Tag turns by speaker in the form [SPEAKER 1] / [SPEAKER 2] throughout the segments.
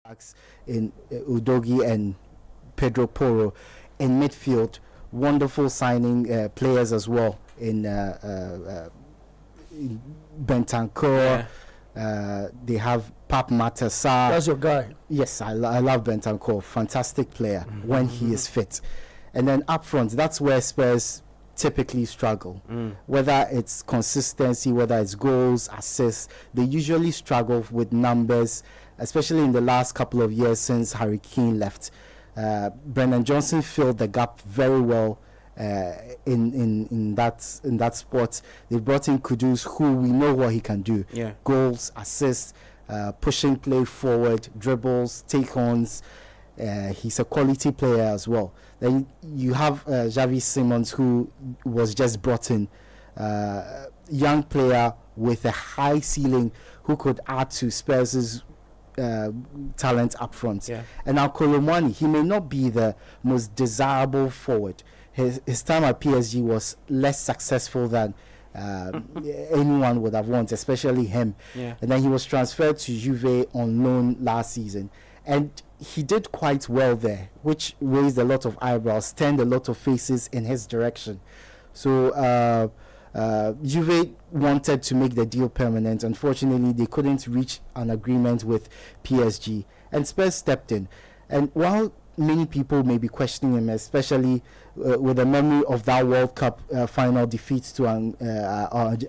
[SPEAKER 1] backs in Udogi and Pedro Porro. In midfield, wonderful signing players as well in Bentancur. They have Pap Matassa.
[SPEAKER 2] That's your guy.
[SPEAKER 1] Yes, I love Bentancur. Fantastic player when he is fit. And then up front, that's where Spurs typically struggle. Whether it's consistency, whether it's goals, assists, they usually struggle with numbers, especially in the last couple of years since Harry Kane left. Brennan Johnson filled the gap very well in that spot. They brought in Kudus, who we know what he can do. Goals, assists, pushing play forward, dribbles, take-ons. He's a quality player as well. Then you have Xavi Simons, who was just brought in, young player with a high ceiling who could add to Spurs' talent up front. And now Kmani, he may not be the most desirable forward. His time at PSG was less successful than anyone would have wanted, especially him. And then he was transferred to Juve on loan last season, and he did quite well there, which raised a lot of eyebrows, turned a lot of faces in his direction. So Juve wanted to make the deal permanent. Unfortunately, they couldn't reach an agreement with PSG, and Spurs stepped in. And while many people may be questioning him, especially with the memory of that World Cup final defeat to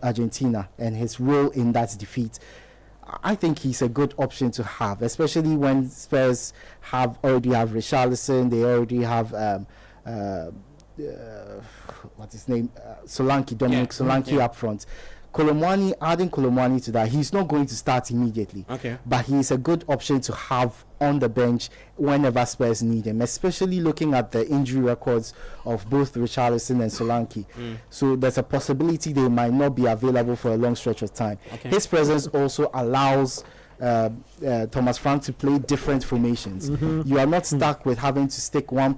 [SPEAKER 1] Argentina and his role in that defeat, I think he's a good option to have, especially when Spurs already have Richarlison, they already have what's his name, Dominic Solanke up front. Adding Kmani to that, he's not going to start immediately, but he's a good option to have on the bench whenever Spurs need him, especially looking at the injury records of both Richarlison and Solanke. So there's a possibility they might not be available for a long stretch of time. His presence also allows Thomas Frank to play different formations. You are not stuck with having to stick one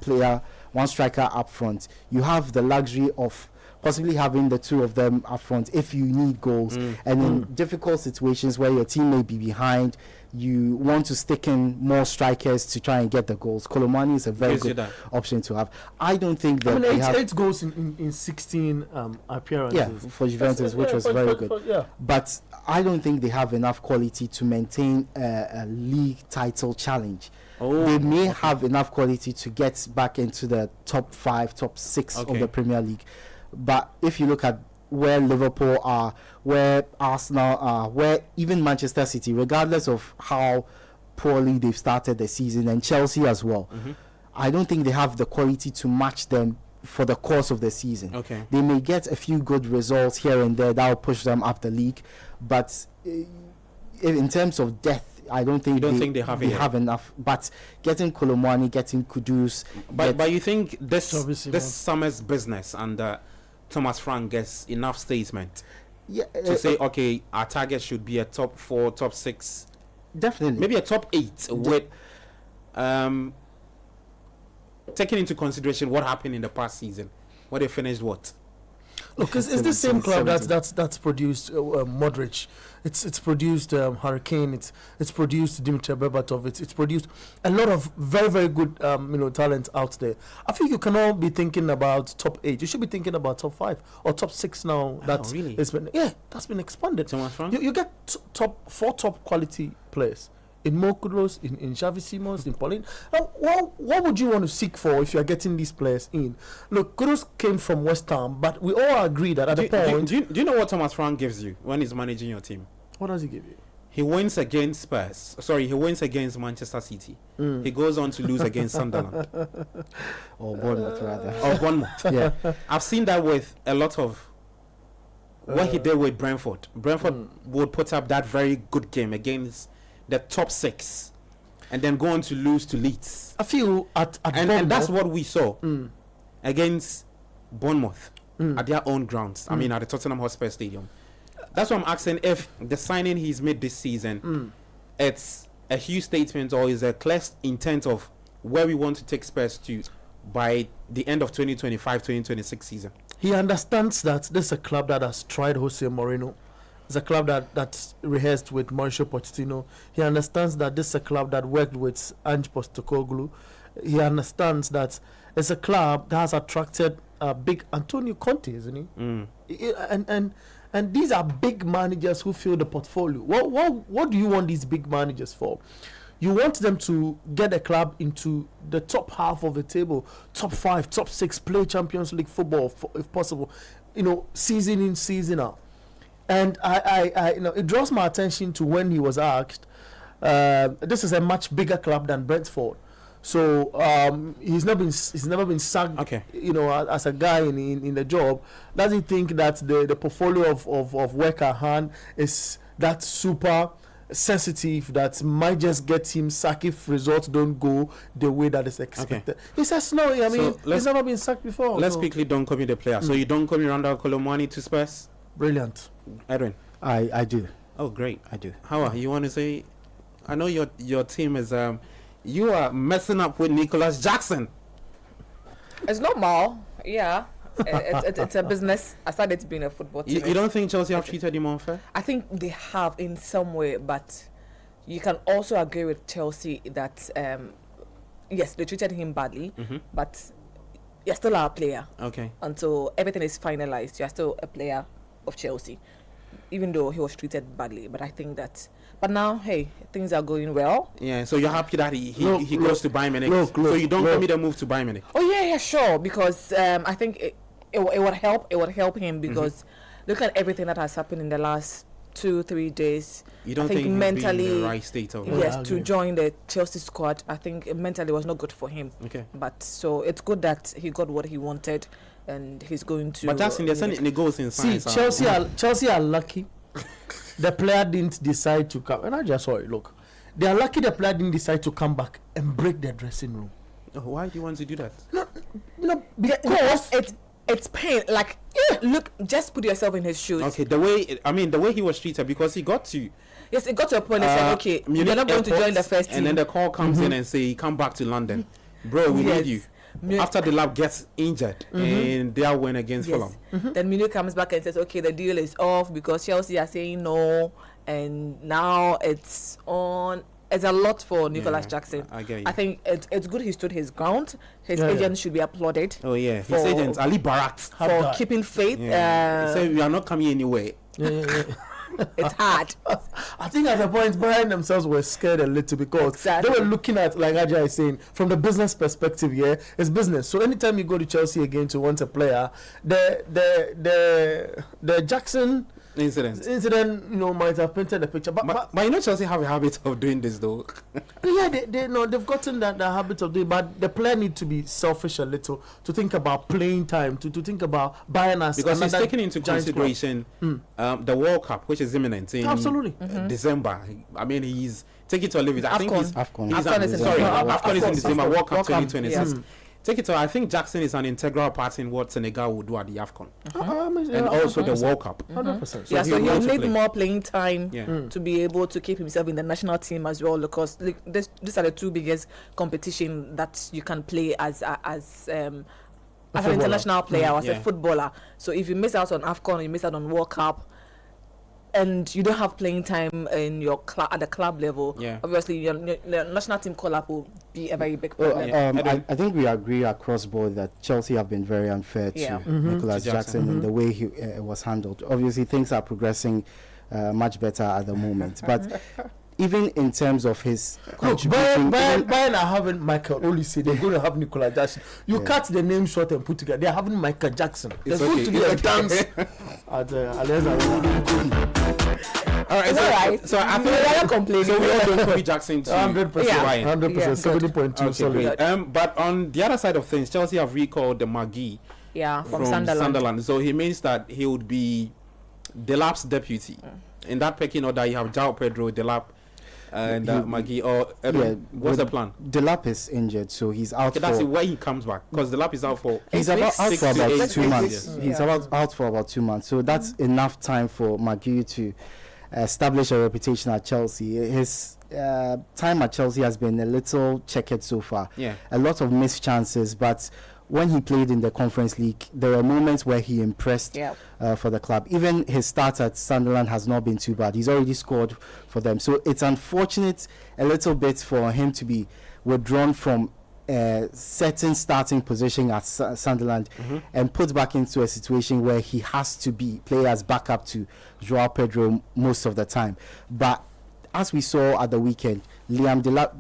[SPEAKER 1] striker up front. You have the luxury of possibly having the two of them up front if you need goals. And in difficult situations where your team may be behind, you want to stick in more strikers to try and get the goals. Kmani is a very good option to have. I don't think that
[SPEAKER 2] eight goals in 16 appearances.
[SPEAKER 1] For Juventus, which was very good. But I don't think they have enough quality to maintain a league title challenge. They may have enough quality to get back into the top 5, top 6 of the Premier League. But if you look at where Liverpool are, where Arsenal are, where even Manchester City, regardless of how poorly they've started the season, and Chelsea as well, I don't think they have the quality to match them for the course of the season. They may get a few good results here and there that will push them up the league, but in terms of depth, I don't think they have enough. But getting Kmani, getting Kudus,
[SPEAKER 3] but you think this summer's business and Thomas Frank gets enough statement to say, okay, our target should be a top 4, top 6,
[SPEAKER 1] definitely,
[SPEAKER 3] maybe a top 8, with taking into consideration what happened in the past season, where they finished what?
[SPEAKER 2] Look, it's the same club that's produced Modric. It's produced Hurricane. It's produced Dimitar Berbatov. It's produced a lot of very, very good talent out there. I think you cannot be thinking about top 8. You should be thinking about top 5 or top 6 now. That's been expanded. You get top 4 top quality players. In Mokudos, in Xavi Simons, in Pauline. What would you want to seek for if you are getting these players in? Look, Kudos came from West Ham, but we all agree that at the point...
[SPEAKER 3] Do you know what Thomas Frank gives you when he's managing your team?
[SPEAKER 2] What does he give you?
[SPEAKER 3] He wins against Spurs. Sorry, he wins against Manchester City. He goes on to lose against Sunderland.
[SPEAKER 1] Or Bournemouth, rather.
[SPEAKER 3] Or Bournemouth. I've seen that with a lot of... what he did with Brentford. Brentford would put up that very good game against the top 6 and then go on to lose to Leeds.
[SPEAKER 2] I feel
[SPEAKER 3] and that's what we saw against Bournemouth at their own grounds. I mean, at the Tottenham Hotspur Stadium. That's why I'm asking if the signing he's made this season, it's a huge statement or is a clear intent of where we want to take Spurs to by the end of 2025-2026 season.
[SPEAKER 2] He understands that this is a club that has tried Jose Mourinho It's a club that's rehearsed with Mauricio Pochettino. He understands that this is a club that worked with Ange Postecoglou. He understands that it's a club that has attracted big Antonio Conte, isn't he? And these are big managers who fill the portfolio. What do you want these big managers for? You want them to get a club into the top half of the table, top 5, top 6, play Champions League football if possible, season in, season out. And I it draws my attention to when he was asked, this is a much bigger club than Brentford. So he's never been sacked, as a guy in the job. Does he think that the portfolio of work at hand is that super sensitive that might just get him sacked if results don't go the way that is expected? He says no. I mean, he's never been sacked before.
[SPEAKER 3] Let's quickly Donkomi the player. So you Donkomi Randall Kmani to Spurs?
[SPEAKER 2] Brilliant.
[SPEAKER 3] Edwin?
[SPEAKER 1] I do.
[SPEAKER 3] Oh, great.
[SPEAKER 1] I do.
[SPEAKER 3] How are you want to say? I know your team is you are messing up with Nicholas Jackson.
[SPEAKER 4] It's normal. Yeah. It's a business. I started being a football team.
[SPEAKER 3] You don't think Chelsea have treated him unfair?
[SPEAKER 4] I think they have in some way, but you can also agree with Chelsea that yes, they treated him badly, but you're still our player.
[SPEAKER 3] Okay.
[SPEAKER 4] Until everything is finalized, you're still a player of Chelsea, even though he was treated badly. But I think that. But now, hey, things are going well.
[SPEAKER 3] Yeah, so you're happy that he goes to Bayern Munich. So you don't give me the move to Bayern Munich.
[SPEAKER 4] Oh yeah, sure. Because I think it would help. It would help him because look at everything that has happened in the last 2-3 days.
[SPEAKER 3] You don't think
[SPEAKER 4] mentally
[SPEAKER 3] he's in the right state of
[SPEAKER 4] to join the Chelsea squad? I think mentally was not good for him.
[SPEAKER 3] Okay.
[SPEAKER 4] But so it's good that he got what he wanted, and he's going to.
[SPEAKER 3] But that's in the goals inside.
[SPEAKER 2] See, Chelsea are lucky. The player didn't decide to come, and I just saw it. Look, they are lucky the player didn't decide to come back and break their dressing room.
[SPEAKER 3] Why do you want to do that?
[SPEAKER 4] No, because it's pain. Like, look, just put yourself in his shoes.
[SPEAKER 3] Okay, the way he was treated, because he got to.
[SPEAKER 4] Yes, it got to a point. They said, okay, you're not going to join the first team.
[SPEAKER 3] And then the call comes in and say, come back to London, bro. We need you. After the lab gets injured and they are win against Fulham.
[SPEAKER 4] Then Munich comes back and says, okay, the deal is off because Chelsea are saying no, and now it's on. It's a lot for Nicholas Jackson.
[SPEAKER 3] I get you.
[SPEAKER 4] I think it's good he stood his ground. His agent should be applauded.
[SPEAKER 3] Oh yeah, his agent Ali Barat
[SPEAKER 4] for keeping faith.
[SPEAKER 3] He said we are not coming anywhere.
[SPEAKER 4] It's hard.
[SPEAKER 2] I think at the point Bayern themselves were scared a little because they were looking at, like Ajay is saying, from the business perspective. It's business. So anytime you go to Chelsea again to want a player, the Jackson incident, might have painted the picture. But
[SPEAKER 3] Chelsea have a habit of doing this though.
[SPEAKER 2] Yeah, they've gotten that the habit of doing. But the player need to be selfish a little to think about playing time, to think about buying us.
[SPEAKER 3] Because he's taking into consideration the World Cup, which is imminent in December. I mean, he's taking to a level. I think AFCON is in December. World Cup 2026. Take it to, I think Jackson is an integral part in what Senegal will do at the AFCON. And also the World Cup.
[SPEAKER 2] 100%.
[SPEAKER 4] So he'll need more playing time to be able to keep himself in the national team as well, because these are the two biggest competition that you can play as an international player or as a footballer. So if you miss out on AFCON, you miss out on World Cup, and you don't have playing time in your at the club level, obviously your national team call-up will be a very big problem.
[SPEAKER 1] I think we agree across board that Chelsea have been very unfair to Nicholas Jackson in the way he was handled. Obviously, things are progressing much better at the moment, but even in terms of his contribution,
[SPEAKER 2] Bayern are having Michael Olise. They're going to have Nicolas Jackson. You cut the name short and put together. They're having Michael Jackson. There's going to be a dance at Allianz.
[SPEAKER 3] All right, so I feel like complaining. So we all don't copy Jackson to
[SPEAKER 2] 100%, 100%, 70.2 solid.
[SPEAKER 3] But on the other side of things, Chelsea have recalled the Magui
[SPEAKER 4] from Sunderland.
[SPEAKER 3] So he means that he would be Delap's deputy. In that pecking order, you have João Pedro, Delap, and Magui. What's the plan?
[SPEAKER 1] Delap is injured, so he's out.
[SPEAKER 3] Okay, that's where he comes back, because Delap is out for.
[SPEAKER 1] He's out for about 2 months. He's out for about 2 months, so that's enough time for Magui to establish a reputation at Chelsea. His time at Chelsea has been a little checkered so far. A lot of missed chances, but when he played in the Conference League, there were moments where he impressed for the club. Even his start at Sunderland has not been too bad. He's already scored for them. So it's unfortunate a little bit for him to be withdrawn from a certain starting position at Sunderland and put back into a situation where he has to play as backup to Joao Pedro most of the time. But as we saw at the weekend, Liam Delap,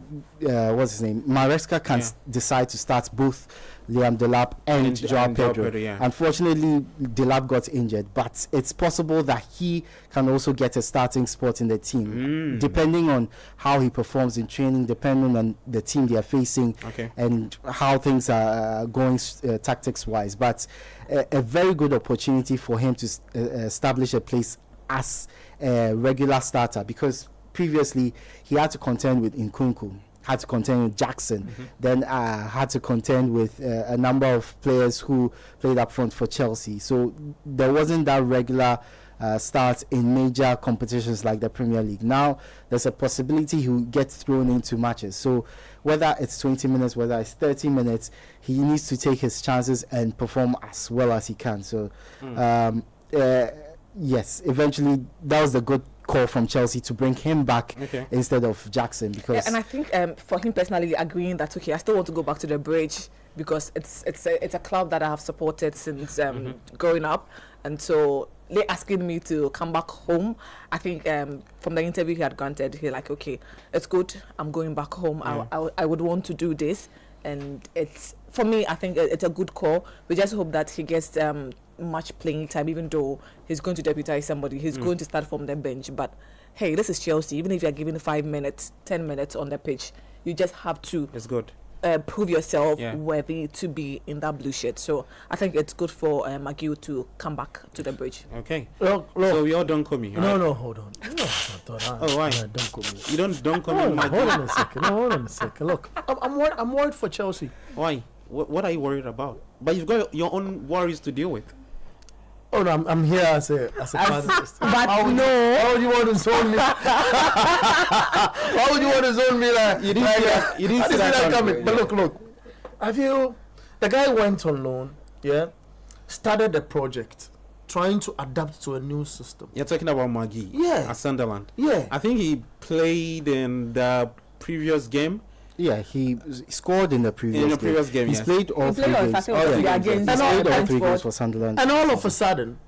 [SPEAKER 1] what's his name? Maresca can decide to start both Liam Delap and Joao Pedro. Unfortunately, Delap got injured, but it's possible that he can also get a starting spot in the team, depending on how he performs in training, depending on the team they are facing, and how things are going tactics-wise. But a very good opportunity for him to establish a place as a regular starter, because previously he had to contend with Nkunku, had to contend with Jackson, then had to contend with a number of players who played up front for Chelsea. So there wasn't that regular start in major competitions like the Premier League. Now there's a possibility he will get thrown into matches. So whether it's 20 minutes, whether it's 30 minutes, he needs to take his chances and perform as well as he can. So yes, eventually that was a good call from Chelsea to bring him back instead of Jackson, because
[SPEAKER 4] and I think for him personally, agreeing that I still want to go back to the Bridge because it's a club that I have supported since growing up, and so they're asking me to come back home. I think from the interview he had granted, he's like, okay, it's good, I'm going back home. I would want to do this, and it's, for me, I think it's a good call. We just hope that he gets much playing time, even though he's going to deputize somebody, he's going to start from the bench. But hey, this is Chelsea. Even if you're given 5 minutes, 10 minutes on the pitch, you just have to prove yourself worthy to be in that blue shirt. So I think it's good for McGill to come back to the Bridge.
[SPEAKER 3] Okay. Look. So you're Donkomi.
[SPEAKER 2] No, hold on.
[SPEAKER 3] Why?
[SPEAKER 2] Donkomi.
[SPEAKER 3] You don't Donkomi.
[SPEAKER 2] Hold on a second. Look, I'm worried for Chelsea.
[SPEAKER 3] Why? What are you worried about? But you've got your own worries to deal with.
[SPEAKER 2] Oh no, I'm here as a fatherist.
[SPEAKER 4] But
[SPEAKER 2] how would you want to zone me? How would you want to zone me like
[SPEAKER 3] you didn't see that
[SPEAKER 2] coming? But look. I feel the guy went on loan, started a project, trying to adapt to a new system.
[SPEAKER 3] You're talking about Maggie at Sunderland.
[SPEAKER 2] Yeah.
[SPEAKER 3] I think he played in the previous game.
[SPEAKER 1] Yeah, he scored in the previous game. He's played all 3 games. He played all 3 games for Sunderland.
[SPEAKER 2] And all of a sudden,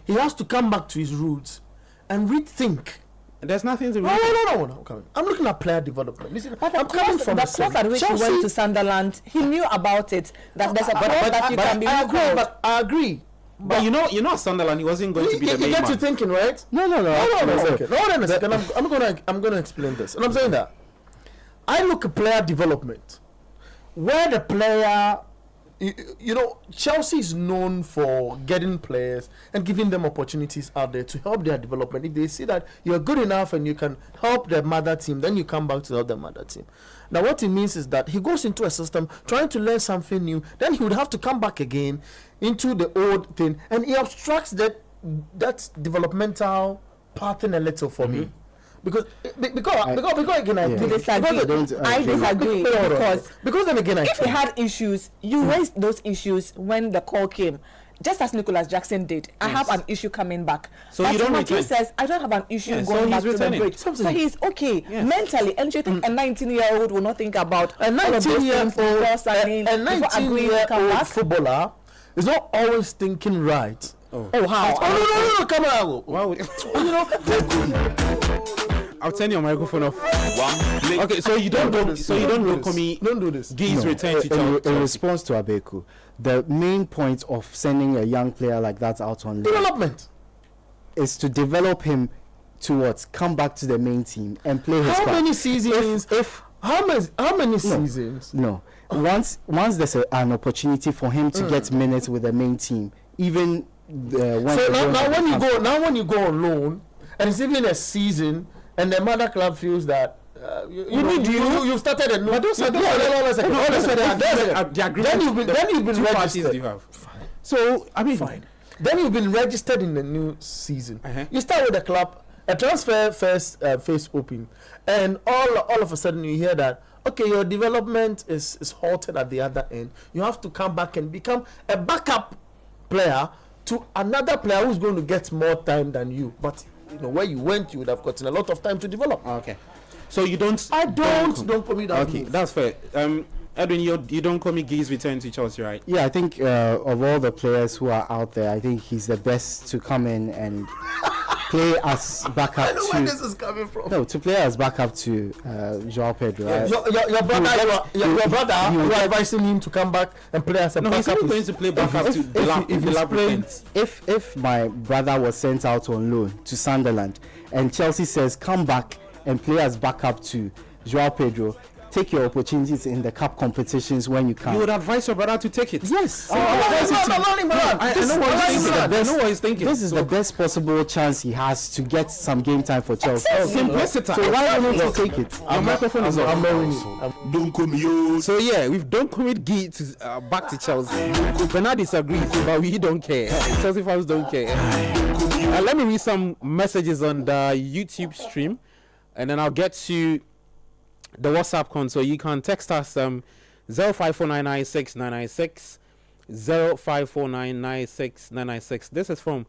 [SPEAKER 2] he has to come back to his roots and rethink.
[SPEAKER 3] There's nothing to
[SPEAKER 2] No. I'm looking at player development. Listen, I'm coming from
[SPEAKER 4] the clause at which he went to Sunderland. He knew about it. That there's a clause that you can be recalled.
[SPEAKER 2] I agree.
[SPEAKER 3] But you know, Sunderland, he wasn't going to be the main man.
[SPEAKER 2] You get to thinking, right?
[SPEAKER 1] No.
[SPEAKER 2] Hold on a second. I'm going to explain this, and I'm saying that I look at player development, where the player, Chelsea is known for getting players and giving them opportunities out there to help their development. If they see that you're good enough and you can help their mother team, then you come back to help the mother team. Now, what it means is that he goes into a system trying to learn something new, then he would have to come back again into the old thing, and he obstructs that developmental pattern a little for me. Because again, I
[SPEAKER 4] disagree
[SPEAKER 2] because then again,
[SPEAKER 4] if he had issues, you raised those issues when the call came, just as Nicholas Jackson did. I have an issue coming back.
[SPEAKER 3] So you don't return.
[SPEAKER 4] He says I don't have an issue going back to the Bridge. So he's okay mentally. And you think a 19-year-old will not think about
[SPEAKER 2] a 19-year-old footballer is not always thinking right.
[SPEAKER 4] Oh how?
[SPEAKER 2] No, come on.
[SPEAKER 3] Why would I'll turn your microphone off. Okay, so you don't Donkomi.
[SPEAKER 2] Don't do this.
[SPEAKER 3] Gives return to Chelsea.
[SPEAKER 1] In response to Abeku, the main point of sending a young player like that out on loan
[SPEAKER 2] development
[SPEAKER 1] is to develop him towards come back to the main team and play his part.
[SPEAKER 2] How many seasons? How many seasons?
[SPEAKER 1] No. Once there's an opportunity for him to get minutes with the main team, even when you go on loan and it's even a season and the mother club feels that you started a new. Then you've been registered.
[SPEAKER 3] So I mean,
[SPEAKER 2] fine. Then you've been registered in the new season. You start with the club. a transfer first phase open, and all of a sudden you hear that, okay, your development is halted at the other end. You have to come back and become a backup player to another player who's going to get more time than you. But where you went, you would have gotten a lot of time to develop.
[SPEAKER 3] Okay. So you don't.
[SPEAKER 2] I don't commit that.
[SPEAKER 3] Okay, that's fair. Edwin, you don't commit Guy's return to Chelsea, right?
[SPEAKER 1] Yeah, I think of all the players who are out there, I think he's the best to come in and play as backup.
[SPEAKER 2] I know where this is coming from.
[SPEAKER 1] No, to play as backup to Joao Pedro.
[SPEAKER 2] Yeah.
[SPEAKER 1] Right?
[SPEAKER 2] Your brother, you are advising him to come back and play as a backup.
[SPEAKER 3] No, he's going to play backup
[SPEAKER 1] if my brother was sent out on loan to Sunderland and Chelsea says come back and play as backup to Joao Pedro, take your opportunities in the cup competitions when you can.
[SPEAKER 3] You would advise your brother to take it?
[SPEAKER 1] Yes.
[SPEAKER 3] I know what he's thinking.
[SPEAKER 1] This is the best possible chance he has to get some game time for Chelsea.
[SPEAKER 3] Simplicity.
[SPEAKER 1] So why not to take it?
[SPEAKER 3] Your microphone is off.
[SPEAKER 5] Donkomi.
[SPEAKER 3] So yeah, we've don't commit Guy to back to Chelsea. Bernard disagrees, but we don't care. Chelsea fans don't care. Let me read some messages on the YouTube stream, and then I'll get to the WhatsApp console. You can text us 0549969996 0549969996. This is from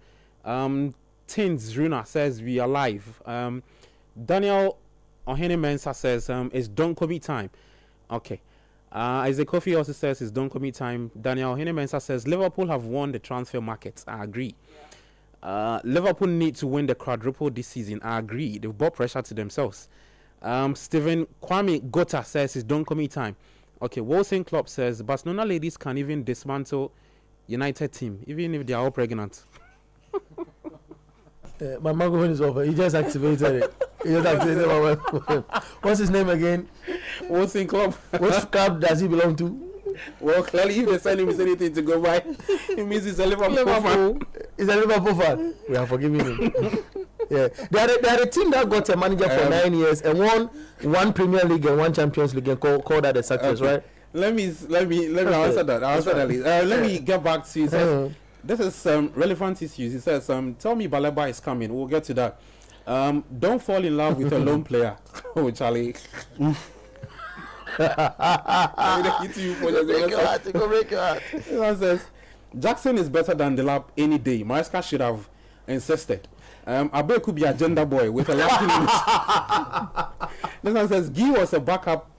[SPEAKER 3] Tins Runa says we are live. Daniel Ohene Mensa says it's Donkomi time. Okay. Isaac Kofi also says it's Donkomi time. Daniel Ohene Mensa says Liverpool have won the transfer market. I agree. Liverpool need to win the quadruple this season. I agree. They've brought pressure to themselves. Stephen Kwame Gota says it's Donkomi time. Okay, Wilson Klopp says Barcelona ladies can even dismantle United team, even if they are all pregnant.
[SPEAKER 2] My microphone is over. He just activated it. My microphone. What's his name again?
[SPEAKER 3] Wilson Klopp.
[SPEAKER 2] Which club does he belong to?
[SPEAKER 3] Well, clearly, if they send him anything to go by, it means he's a Liverpool fan.
[SPEAKER 2] He's a Liverpool fan. We are forgiving him. Yeah, they are a team that got a manager for 9 years and won one Premier League and one Champions League and called that a success, right?
[SPEAKER 3] Let me answer that. Let me get back to it. This is relevant issues. He says, tell me Baleba is coming. We'll get to that. Don't fall in love with a lone player. Oh, Charlie. Says Jackson is better than Delap any day. Maresca should have insisted. Abe could be a gender boy with a last minute. This one says Guy was a backup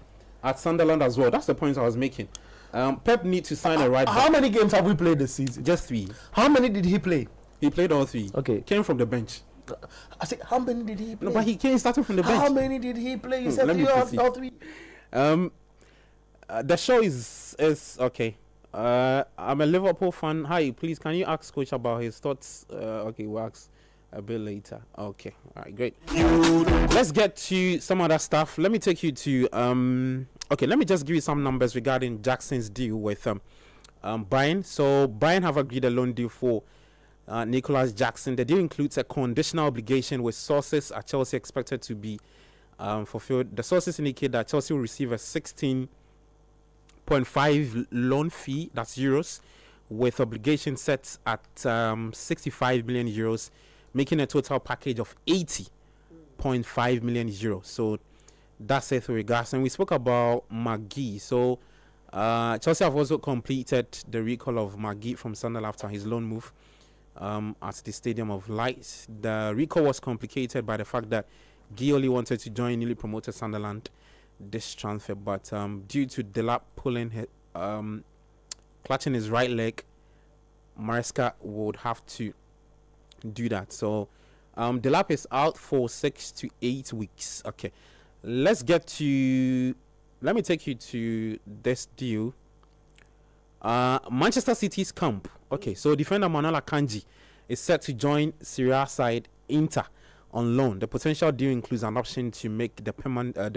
[SPEAKER 3] at Sunderland as well. That's the point I was making. Pep need to sign a right back.
[SPEAKER 2] How many games have we played this season?
[SPEAKER 3] Just 3.
[SPEAKER 2] How many did he play?
[SPEAKER 3] He played all 3.
[SPEAKER 2] Okay.
[SPEAKER 3] Came from the bench.
[SPEAKER 2] I said, how many did he play?
[SPEAKER 3] No, but he came starting from the bench.
[SPEAKER 2] How many did he play? He said all 3.
[SPEAKER 3] The show is okay. I'm a Liverpool fan. Hi, please can you ask Coach about his thoughts? Okay, we'll ask a bit later. Okay, all right, great. Let's get to some other stuff. Let me take you to okay, let me just give you some numbers regarding Jackson's deal with Bayern. So Bayern have agreed a loan deal for Nicholas Jackson. The deal includes a conditional obligation with sources at Chelsea expected to be fulfilled. The sources indicate that Chelsea will receive a 16.5 loan fee, that's euros, with obligation set at 65 million euros, making a total package of 80.5 million euros. So that's it with regards. And we spoke about McGee. So Chelsea have also completed the recall of McGee from Sunderland after his loan move at the Stadium of Light. The recall was complicated by the fact that Guy only wanted to join newly promoted Sunderland this transfer, but due to Delap pulling clutching his right leg, Maresca would have to do that. So Delap is out for 6 to 8 weeks. Okay, let me take you to this deal. Manchester City's camp. Okay, so defender Manuel Akanji is set to join Serie A side Inter on loan. The potential deal includes an option to make the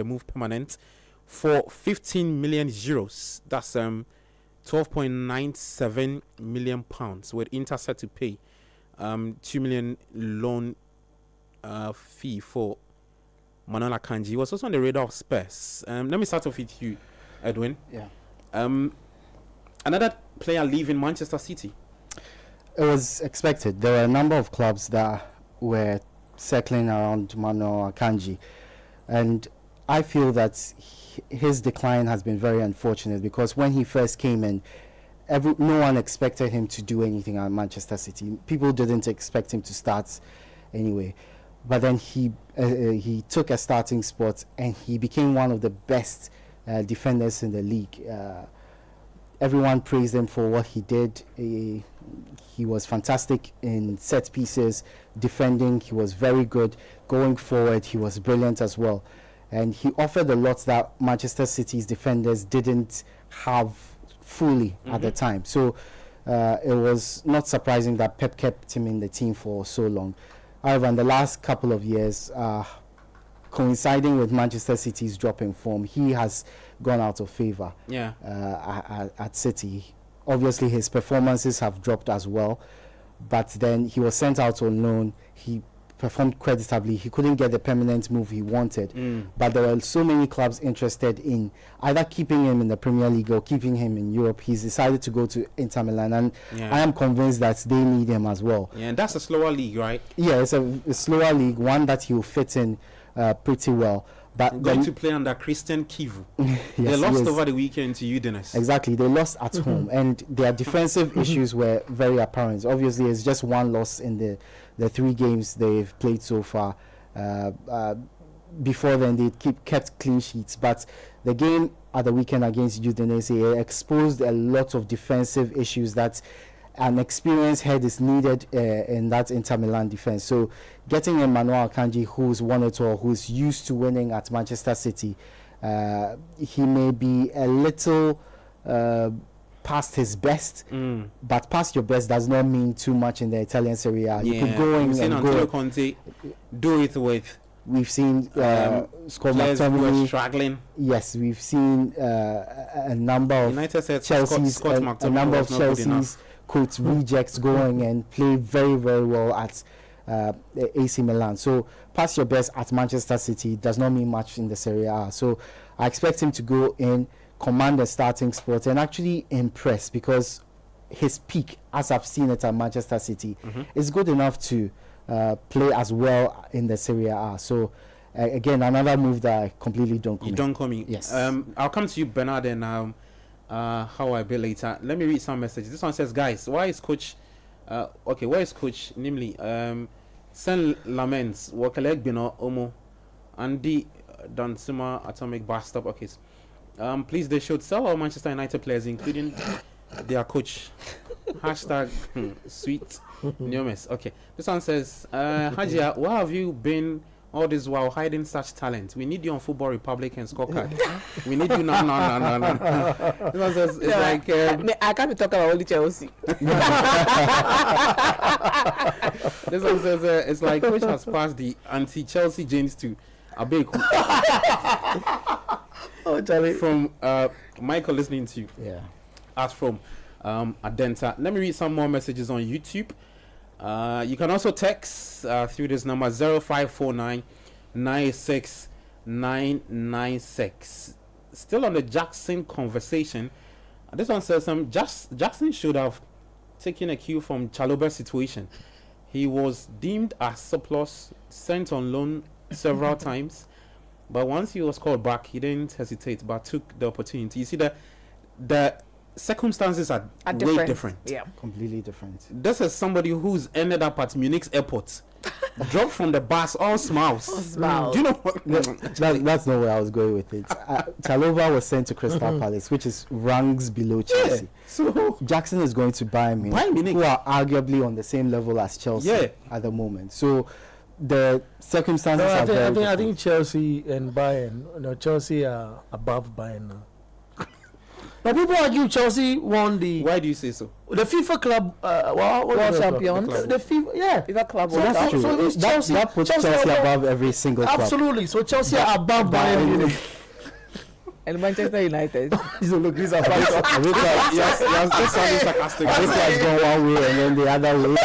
[SPEAKER 3] move permanent for 15 million euros. That's 12.97 million pounds, with Inter set to pay 2 million loan fee for Manuel Akanji. He was also on the radar of Spurs. Let me start off with you, Edwin.
[SPEAKER 1] Yeah.
[SPEAKER 3] Another player leaving Manchester City.
[SPEAKER 1] It was expected. There were a number of clubs that were circling around Manuel Akanji. And I feel that his decline has been very unfortunate, because when he first came in, no one expected him to do anything at Manchester City. People didn't expect him to start anyway. But then he took a starting spot, and he became one of the best defenders in the league. Everyone praised him for what he did. He was fantastic in set pieces, defending. He was very good going forward. He was brilliant as well, and he offered a lot that Manchester City's defenders didn't have fully at the time. So it was not surprising that Pep kept him in the team for so long. However, in the last couple of years, coinciding with Manchester City's drop in form, he has gone out of favour at City. Obviously, his performances have dropped as well, but then he was sent out on loan. He performed creditably. He couldn't get the permanent move he wanted, but there were so many clubs interested in either keeping him in the Premier League or keeping him in Europe. He's decided to go to Inter Milan, and I am convinced that they need him as well.
[SPEAKER 3] Yeah, and that's a slower league, right?
[SPEAKER 1] Yeah, it's a slower league, one that he'll fit in pretty well. But
[SPEAKER 3] going to play under Christian Kivu.
[SPEAKER 1] Yes,
[SPEAKER 3] they lost over the weekend to Udinese.
[SPEAKER 1] Exactly, they lost at home, and their defensive issues were very apparent. Obviously, it's just one loss in the 3 games they've played so far. Before then, they kept clean sheets, but the game at the weekend against Udinese exposed a lot of defensive issues that an experienced head is needed in that Inter Milan defense. So getting Manuel Akanji, who's won it all, who's used to winning at Manchester City, he may be a little past his best, but past your best does not mean too much in the Italian Serie A. You could go in and go.
[SPEAKER 3] Conte do it with.
[SPEAKER 1] We've seen Scott McTominay
[SPEAKER 3] struggling.
[SPEAKER 1] Yes, we've seen a number of Chelsea's quote rejects going and play very, very well at AC Milan. So pass your best at Manchester City does not mean much in the Serie A. So I expect him to go in, command the starting spot, and actually impress, because his peak, as I've seen it at Manchester City, is good enough to play as well in the Serie A. So again, another move that I completely don't commit.
[SPEAKER 3] You don't commit.
[SPEAKER 1] Yes.
[SPEAKER 3] I'll come to you, Bernard, and how I be later. Let me read some messages. This one says, guys, why is coach where is coach? Namely, Sen Laments, Wakalek Bino Omo, Andy Donsima Atomic Bar Stop. Okay. Please, they should sell all Manchester United players, including their coach. Hashtag sweet newness. Okay. This one says, Hajia, where have you been all this while hiding such talent? We need you on Football Republic and Scorecard. We need you now. No. This one says, it's like
[SPEAKER 4] I can't be talking about only Chelsea.
[SPEAKER 3] This one says it's like which has passed the anti-Chelsea genes to Abeku.
[SPEAKER 2] Oh, Charlie.
[SPEAKER 3] From Michael listening to you.
[SPEAKER 1] Yeah.
[SPEAKER 3] As from Adenta. Let me read some more messages on YouTube. You can also text through this number 0549 96 996. Still on the Jackson conversation. This one says Jackson should have taken a cue from Chalobah's situation. He was deemed as surplus, sent on loan several times, but once he was called back, he didn't hesitate but took the opportunity. You see that the circumstances are way different.
[SPEAKER 4] Yeah,
[SPEAKER 1] completely different.
[SPEAKER 3] This is somebody who's ended up at Munich's airport, dropped from the bus, all smiles. Do you know what?
[SPEAKER 1] That's not where I was going with it. Chalobah was sent to Crystal Palace, which is ranks below Chelsea.
[SPEAKER 3] Yeah. So
[SPEAKER 1] Jackson is going to Bayern Munich, who are arguably on the same level as Chelsea at the moment. So the circumstances are very different.
[SPEAKER 2] I think Chelsea and Bayern, Chelsea are above Bayern now. Now people argue Chelsea won the.
[SPEAKER 3] Why do you say so?
[SPEAKER 2] The FIFA club,
[SPEAKER 4] world champions.
[SPEAKER 2] The FIFA,
[SPEAKER 4] FIFA club.
[SPEAKER 1] So that's true.
[SPEAKER 2] So Chelsea,
[SPEAKER 1] that puts Chelsea above every single club.
[SPEAKER 2] Absolutely. So Chelsea are above Bayern Munich.
[SPEAKER 4] And Manchester United.
[SPEAKER 2] So look, these are facts.
[SPEAKER 3] Yes, this sounding sarcastic.
[SPEAKER 1] Africa has gone one way and then the other way.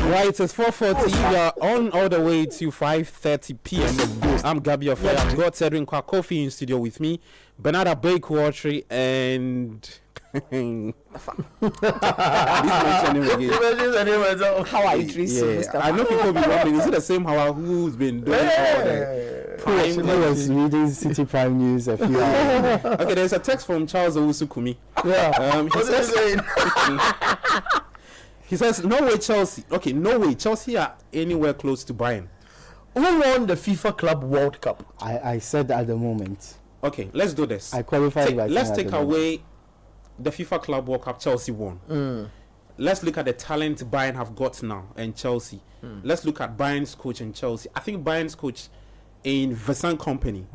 [SPEAKER 3] Right, it's 4:40. We are on all the way to 5:30 p.m. I'm Gabi Afia. I've got Cedric Kwakofi in studio with me, Bernard Abekwatri, and
[SPEAKER 4] How are you treating
[SPEAKER 3] I know people be wondering, is it the same Hawa who's been doing all the prime?
[SPEAKER 1] I was reading City Prime News a few hours ago.
[SPEAKER 3] Okay, there's a text from Charles Owusu-Kumi.
[SPEAKER 2] Yeah.
[SPEAKER 3] He says, no way Chelsea. Okay, no way Chelsea are anywhere close to Bayern.
[SPEAKER 2] Who won the FIFA Club World Cup?
[SPEAKER 1] I said at the moment.
[SPEAKER 3] Okay, let's do this.
[SPEAKER 1] I qualified by
[SPEAKER 3] Let's
[SPEAKER 1] saying
[SPEAKER 3] take
[SPEAKER 1] at the
[SPEAKER 3] away the FIFA Club World Cup Chelsea won. Let's look at the talent Bayern have got now and Chelsea. Let's look at Bayern's coach and Chelsea. I think Bayern's coach in Vincent Kompany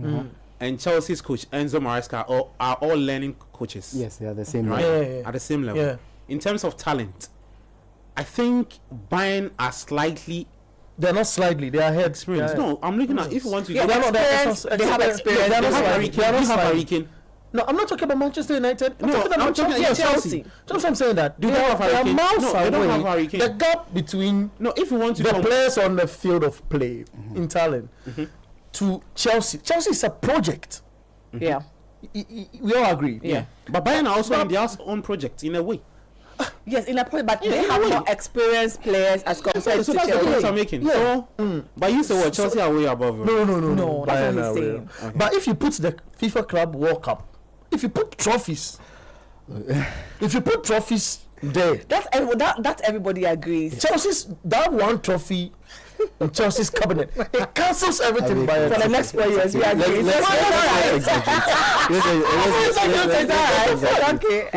[SPEAKER 3] and Chelsea's coach Enzo Maresca are all learning coaches.
[SPEAKER 1] Yes, they are the same.
[SPEAKER 3] Right?
[SPEAKER 2] Yeah.
[SPEAKER 3] At the same level.
[SPEAKER 2] Yeah.
[SPEAKER 3] In terms of talent, I think Bayern are slightly
[SPEAKER 2] They're not slightly, they are ahead.
[SPEAKER 3] experienced. No, I'm looking at if you want to.
[SPEAKER 4] Yeah,
[SPEAKER 2] They're not
[SPEAKER 4] experience, they have experience.
[SPEAKER 2] They're
[SPEAKER 3] They
[SPEAKER 2] not
[SPEAKER 3] have
[SPEAKER 2] slightly.
[SPEAKER 3] Harry Kane.
[SPEAKER 2] They're not
[SPEAKER 3] You have
[SPEAKER 2] slightly.
[SPEAKER 3] Harry Kane.
[SPEAKER 2] No, I'm not talking about Manchester United. I'm
[SPEAKER 3] No,
[SPEAKER 2] talking about
[SPEAKER 3] I'm talking
[SPEAKER 2] Chelsea.
[SPEAKER 3] about Chelsea.
[SPEAKER 2] Just I'm saying that.
[SPEAKER 3] They don't have Harry Kane.
[SPEAKER 2] miles
[SPEAKER 3] No, they don't have Harry
[SPEAKER 2] away.
[SPEAKER 3] Kane.
[SPEAKER 2] The gap between
[SPEAKER 3] No, if you want to
[SPEAKER 2] the
[SPEAKER 3] come,
[SPEAKER 2] players on the field of play in talent to Chelsea. Chelsea is a project.
[SPEAKER 4] Yeah.
[SPEAKER 2] We all agree.
[SPEAKER 3] yeah. But Bayern are also in their own project in a way.
[SPEAKER 4] Yes, in a point, but they
[SPEAKER 3] in a
[SPEAKER 4] have
[SPEAKER 3] way.
[SPEAKER 4] more experienced players as compared
[SPEAKER 3] So
[SPEAKER 4] to
[SPEAKER 3] that's the point
[SPEAKER 4] Chelsea.
[SPEAKER 3] I'm making.
[SPEAKER 2] Yeah.
[SPEAKER 3] So, but you say what Chelsea are way above.
[SPEAKER 2] No.
[SPEAKER 4] No, that's
[SPEAKER 2] Bayern
[SPEAKER 4] what
[SPEAKER 2] are
[SPEAKER 4] he's
[SPEAKER 2] way
[SPEAKER 4] saying.
[SPEAKER 2] up. But if you put the FIFA Club World Cup, if you put trophies there,
[SPEAKER 4] That everybody agrees.
[SPEAKER 2] Chelsea's that one trophy in Chelsea's cabinet, it cancels everything by
[SPEAKER 4] For the next 4 years, we agree. Okay.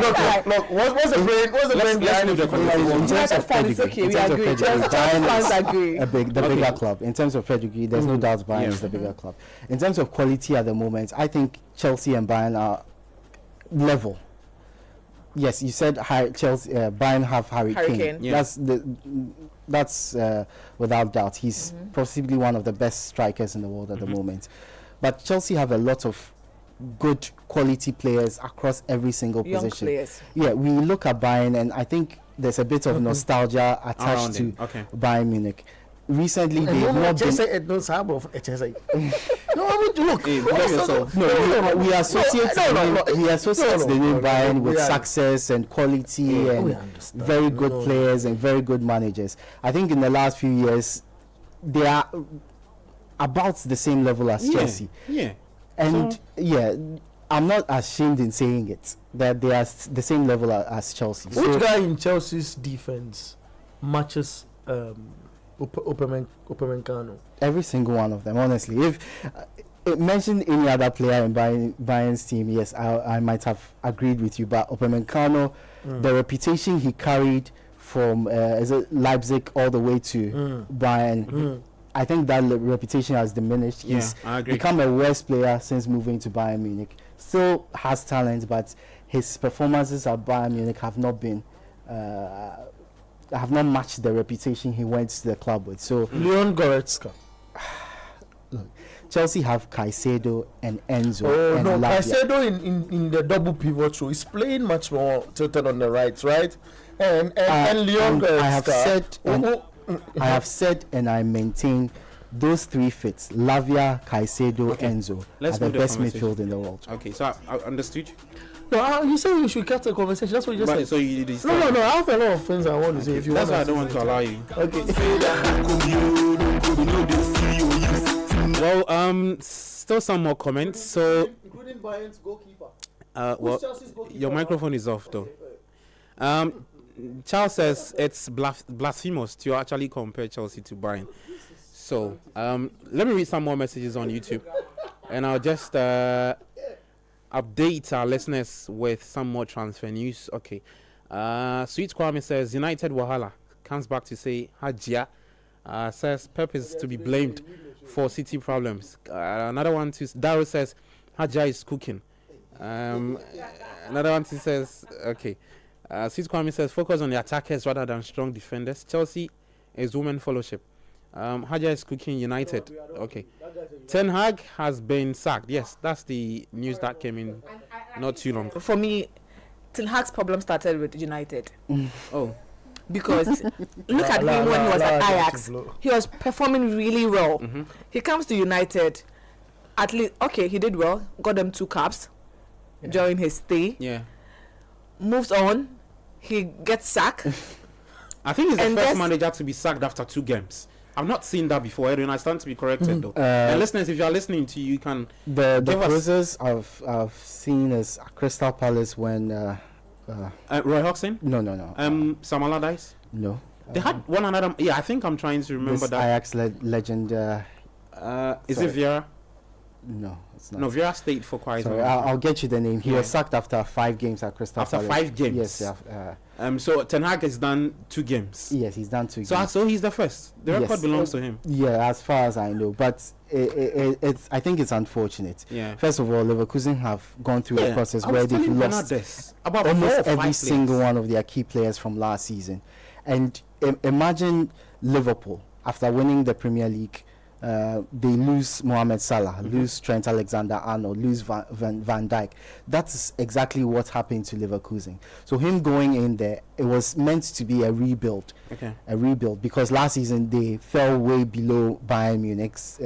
[SPEAKER 2] Look, what's the brain? What's the brain behind
[SPEAKER 3] leave
[SPEAKER 2] the
[SPEAKER 3] the conversation.
[SPEAKER 1] In terms of
[SPEAKER 4] Fine, it's
[SPEAKER 1] pedigree,
[SPEAKER 4] okay,
[SPEAKER 1] in
[SPEAKER 4] we
[SPEAKER 1] terms of
[SPEAKER 4] agree.
[SPEAKER 1] pedigree, Bayern
[SPEAKER 4] Fans
[SPEAKER 1] is
[SPEAKER 4] agree.
[SPEAKER 1] the bigger club. In terms of pedigree, there's no doubt Bayern is the bigger club. In terms of quality at the moment, I think Chelsea and Bayern are level. Yes, you said Chelsea, Bayern have Harry
[SPEAKER 4] Harry
[SPEAKER 1] Kane.
[SPEAKER 4] Kane.
[SPEAKER 3] Yeah.
[SPEAKER 1] That's without doubt. He's possibly one of the best strikers in the world at the moment. But Chelsea have a lot of good quality players across every single
[SPEAKER 4] Young
[SPEAKER 1] position.
[SPEAKER 4] players.
[SPEAKER 1] Yeah, we look at Bayern, and I think there's a bit of nostalgia attached
[SPEAKER 3] Around
[SPEAKER 1] to
[SPEAKER 3] it. Okay.
[SPEAKER 1] Bayern Munich. Recently, they've not been.
[SPEAKER 2] No, I mean, look.
[SPEAKER 3] Hey, believe yourself.
[SPEAKER 1] No, we associate he associates the name Bayern with
[SPEAKER 2] we are-
[SPEAKER 1] success and quality and
[SPEAKER 2] we understand.
[SPEAKER 1] very good players and very good managers. I think in the last few years, they are about the same level as Chelsea.
[SPEAKER 3] Yeah.
[SPEAKER 1] And
[SPEAKER 3] So-
[SPEAKER 1] yeah, I'm not ashamed in saying it that they are the same level as Chelsea.
[SPEAKER 2] Which
[SPEAKER 1] So
[SPEAKER 2] guy in Chelsea's defense matches Upamecano?
[SPEAKER 1] every single one of them, honestly. If mention any other player in Bayern's team, yes, I might have agreed with you. But Upamecano, the reputation he carried from is it Leipzig all the way to Bayern, I think that reputation has diminished.
[SPEAKER 3] Yeah,
[SPEAKER 1] He's
[SPEAKER 3] I agree.
[SPEAKER 1] become a worse player since moving to Bayern Munich. Still has talent, but his performances at Bayern Munich have not been. Have not matched the reputation he went to the club with. So
[SPEAKER 2] Leon Goretzka.
[SPEAKER 1] Chelsea have Caicedo and Enzo.
[SPEAKER 2] Oh
[SPEAKER 1] and
[SPEAKER 2] no,
[SPEAKER 1] Lavia.
[SPEAKER 2] Caicedo in the double pivot role is playing much more tilted on the right, right? And Leon Goretzka.
[SPEAKER 1] I have said and I maintain those three fits: Lavia, Caicedo, Enzo
[SPEAKER 3] Let's
[SPEAKER 1] are the
[SPEAKER 3] move the
[SPEAKER 1] best
[SPEAKER 3] conversation.
[SPEAKER 1] midfield in the world.
[SPEAKER 3] Okay, so I understood you.
[SPEAKER 2] No, you say you should cut the conversation. That's what you just
[SPEAKER 3] But,
[SPEAKER 2] said.
[SPEAKER 3] so you did this.
[SPEAKER 2] No, I have a lot of things I want to say. If you
[SPEAKER 3] That's why I
[SPEAKER 2] want
[SPEAKER 3] don't want to allow you.
[SPEAKER 2] Okay.
[SPEAKER 3] Well, still some more comments. So,
[SPEAKER 2] Including Bayern's goalkeeper.
[SPEAKER 3] well, your microphone is off though. Charles says it's blasphemous to actually compare Chelsea to Bayern. So, let me read some more messages on YouTube, and I'll just update our listeners with some more transfer news. Okay. Sweet Kwame says United Wahala comes back to say Hajia. Says Pep is to be blamed for City problems. Another one to Daryl says Hajia is cooking. Another one to says okay. Sweet Kwame says focus on the attackers rather than strong defenders. Chelsea is women fellowship. Hajia is cooking United. Okay. Ten Hag has been sacked. Yes, that's the news that came in not too long.
[SPEAKER 4] For me, Ten Hag's problem started with United.
[SPEAKER 3] Oh.
[SPEAKER 4] Because look at him when he was at Ajax. He was performing really well. He comes to United. At least, okay, he did well. Got them 2 caps during his stay.
[SPEAKER 3] Yeah.
[SPEAKER 4] moves on, he gets sacked.
[SPEAKER 3] I think he's the first manager to be sacked after 2 games. I've not seen that before, Edwin. I stand to be corrected, though. And listeners, if you are listening to you can...
[SPEAKER 1] The closest I've seen is Crystal Palace when...
[SPEAKER 3] Roy Hodgson?
[SPEAKER 1] No.
[SPEAKER 3] Sam Allardyce?
[SPEAKER 1] No.
[SPEAKER 3] They had one another... Yeah, I think I'm trying to remember that.
[SPEAKER 1] Ajax legend...
[SPEAKER 3] is it Vieira?
[SPEAKER 1] No, it's not.
[SPEAKER 3] No, Vieira stayed for quite
[SPEAKER 1] a while. I'll get you the name. He was sacked after 5 games at Crystal Palace.
[SPEAKER 3] After 5 games?
[SPEAKER 1] Yes.
[SPEAKER 3] So Ten Hag has done 2 games.
[SPEAKER 1] Yes, he's done 2 games.
[SPEAKER 3] So he's the first. The record belongs to him.
[SPEAKER 1] Yeah, as far as I know. But it's I think it's unfortunate.
[SPEAKER 3] Yeah.
[SPEAKER 1] First of all, Leverkusen have gone through a process where they've lost
[SPEAKER 3] about
[SPEAKER 1] almost every single one of their key players from last season. And imagine Liverpool, after winning the Premier League, they lose Mohamed Salah, lose Trent Alexander-Arnold, lose Van Dijk. That's exactly what happened to Leverkusen. So him going in there, it was meant to be a rebuild. A rebuild, because last season they fell way below Bayern Munich's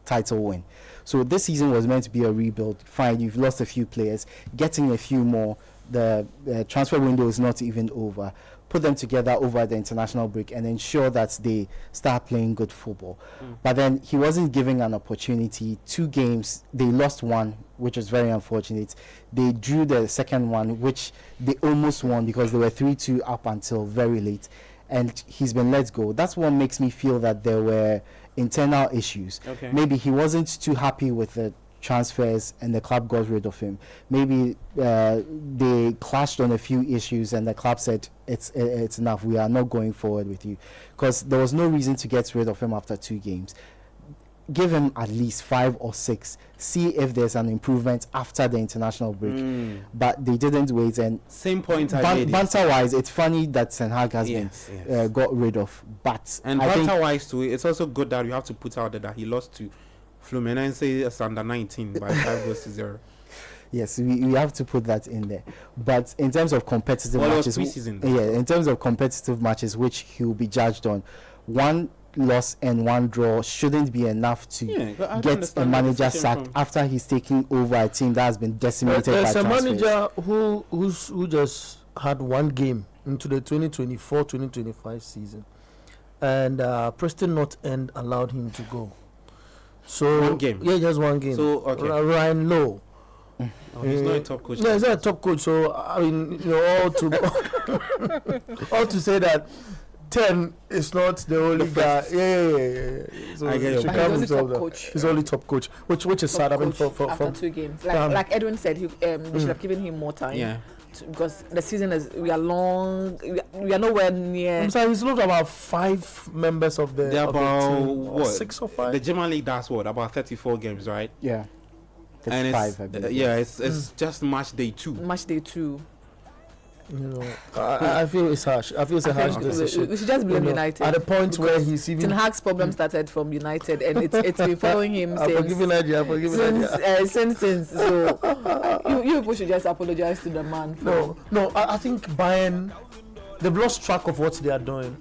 [SPEAKER 1] title win. So this season was meant to be a rebuild. Fine, you've lost a few players, getting a few more. The transfer window is not even over. Put them together over the international break and ensure that they start playing good football. But then he wasn't given an opportunity. 2 games, they lost 1, which was very unfortunate. They drew the second one, which they almost won because they were 3-2 up until very late. And he's been let go. That's what makes me feel that there were internal issues. Maybe he wasn't too happy with the transfers and the club got rid of him. Maybe they clashed on a few issues and the club said it's enough, we are not going forward with you, because there was no reason to get rid of him after 2 games. Give him at least 5 or 6, see if there's an improvement after the international break. But they didn't wait. And
[SPEAKER 3] same point I made.
[SPEAKER 1] Banter wise, it's funny that Ten Hag has been got rid of, but
[SPEAKER 3] and banter wise too, it's also good that we have to put out there that he lost to Fluminense under 19 by 5-0.
[SPEAKER 1] Yes, we have to put that in there. But in terms of competitive matches, in terms of competitive matches, which he will be judged on, 1 loss and 1 draw shouldn't be enough to get a manager sacked after he's taking over a team that has been decimated by transfers.
[SPEAKER 2] There's a manager who just had 1 game into the 2024-2025 season, and Preston North End allowed him to go. So
[SPEAKER 3] 1 game.
[SPEAKER 2] Yeah, just 1 game.
[SPEAKER 3] So
[SPEAKER 2] Ryan Lowe.
[SPEAKER 3] He's not a top coach.
[SPEAKER 2] No, he's not a top coach. So I mean, all to say that 10 is not the only guy. Yeah. So
[SPEAKER 3] I get you.
[SPEAKER 4] He's only top coach.
[SPEAKER 2] He's only top coach, which is sad. I mean, for
[SPEAKER 4] after 2 games, like Edwin said, they should have given him more time.
[SPEAKER 3] Yeah.
[SPEAKER 4] Because the season we are long, we are nowhere near.
[SPEAKER 2] I'm sorry, he's looked about 5 members of the.
[SPEAKER 3] They're about
[SPEAKER 2] team,
[SPEAKER 3] what?
[SPEAKER 2] 6 or 5.
[SPEAKER 3] The German League does what? About 34 games, right?
[SPEAKER 1] Yeah.
[SPEAKER 3] And
[SPEAKER 1] 35, I believe.
[SPEAKER 3] it's just match day 2.
[SPEAKER 4] Match day 2.
[SPEAKER 2] I feel it's harsh. I feel it's a harsh decision.
[SPEAKER 4] We should just blame United.
[SPEAKER 2] At the point where he's even.
[SPEAKER 4] Ten Hag's problem started from United, and it's been following him since. So you people should just apologize to the man.
[SPEAKER 2] No. I think Bayern, they've lost track of what they are doing.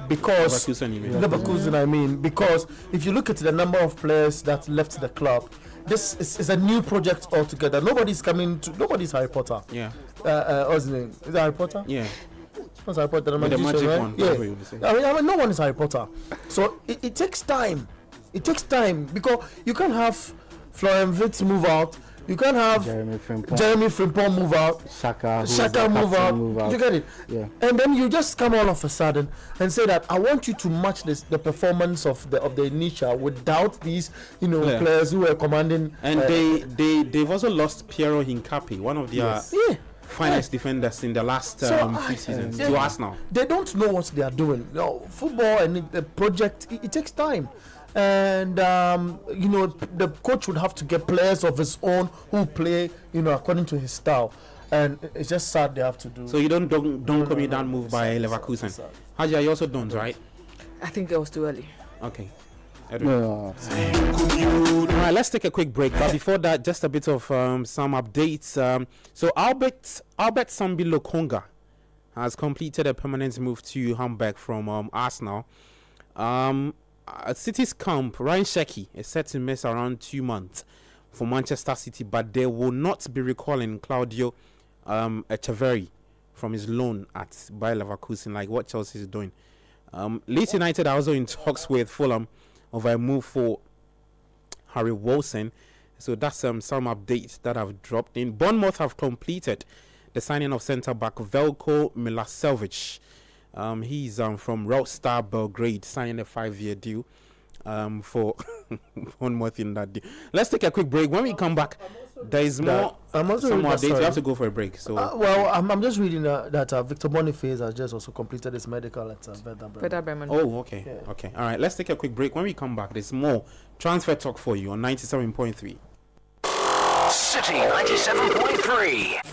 [SPEAKER 2] Because Leverkusen, because if you look at the number of players that left the club, this is a new project altogether. Nobody's Harry Potter.
[SPEAKER 3] Yeah.
[SPEAKER 2] What's his name? Is it Harry Potter?
[SPEAKER 3] Yeah.
[SPEAKER 2] What's Harry Potter? The
[SPEAKER 3] magic
[SPEAKER 2] right?
[SPEAKER 3] one.
[SPEAKER 2] Yeah. I mean, no one is Harry Potter. So it takes time. It takes time because you can't have Florian Wirtz move out. You can't have Jeremy Frimpong move out.
[SPEAKER 1] Shaka
[SPEAKER 2] move out. You get it?
[SPEAKER 1] Yeah.
[SPEAKER 2] And then you just come all of a sudden and say that I want you to match the performance of the initial without these players who were commanding.
[SPEAKER 3] And they've also lost Piero Hincapié, one of their finest defenders in the last few seasons to Arsenal.
[SPEAKER 2] They don't know what they are doing. Football and the project it takes time. And the coach would have to get players of his own who play according to his style, and it's just sad they have to do.
[SPEAKER 3] So you don't come in down move by Leverkusen. Haji, you also don't, right?
[SPEAKER 4] I think it was too early.
[SPEAKER 3] Okay.
[SPEAKER 1] No.
[SPEAKER 3] All right, let's take a quick break. But before that, just a bit of some updates. So Albert Sambi Lokonga has completed a permanent move to Hamburg from Arsenal. At City's camp, Ryan Sheki is set to miss around 2 months for Manchester City, but they will not be recalling Claudio Echeverry from his loan at Bayer Leverkusen, like what Chelsea is doing. Leeds United are also in talks with Fulham over a move for Harry Wilson. So that's some updates that have dropped in. Bournemouth have completed the signing of centre-back Veljko Milosevic. He's from Red Star Belgrade, signing a 5-year deal for Bournemouth in that deal. Let's take a quick break. When we come back, there is more. Some more updates. We have to go for a break. So
[SPEAKER 2] I'm just reading that Victor Boniface has just also completed his medical at Werder Bremen.
[SPEAKER 3] Oh, okay. Yeah. Okay. All right. Let's take a quick break. When we come back, there's more transfer talk for you on 97.3.
[SPEAKER 6] Citi 97.3.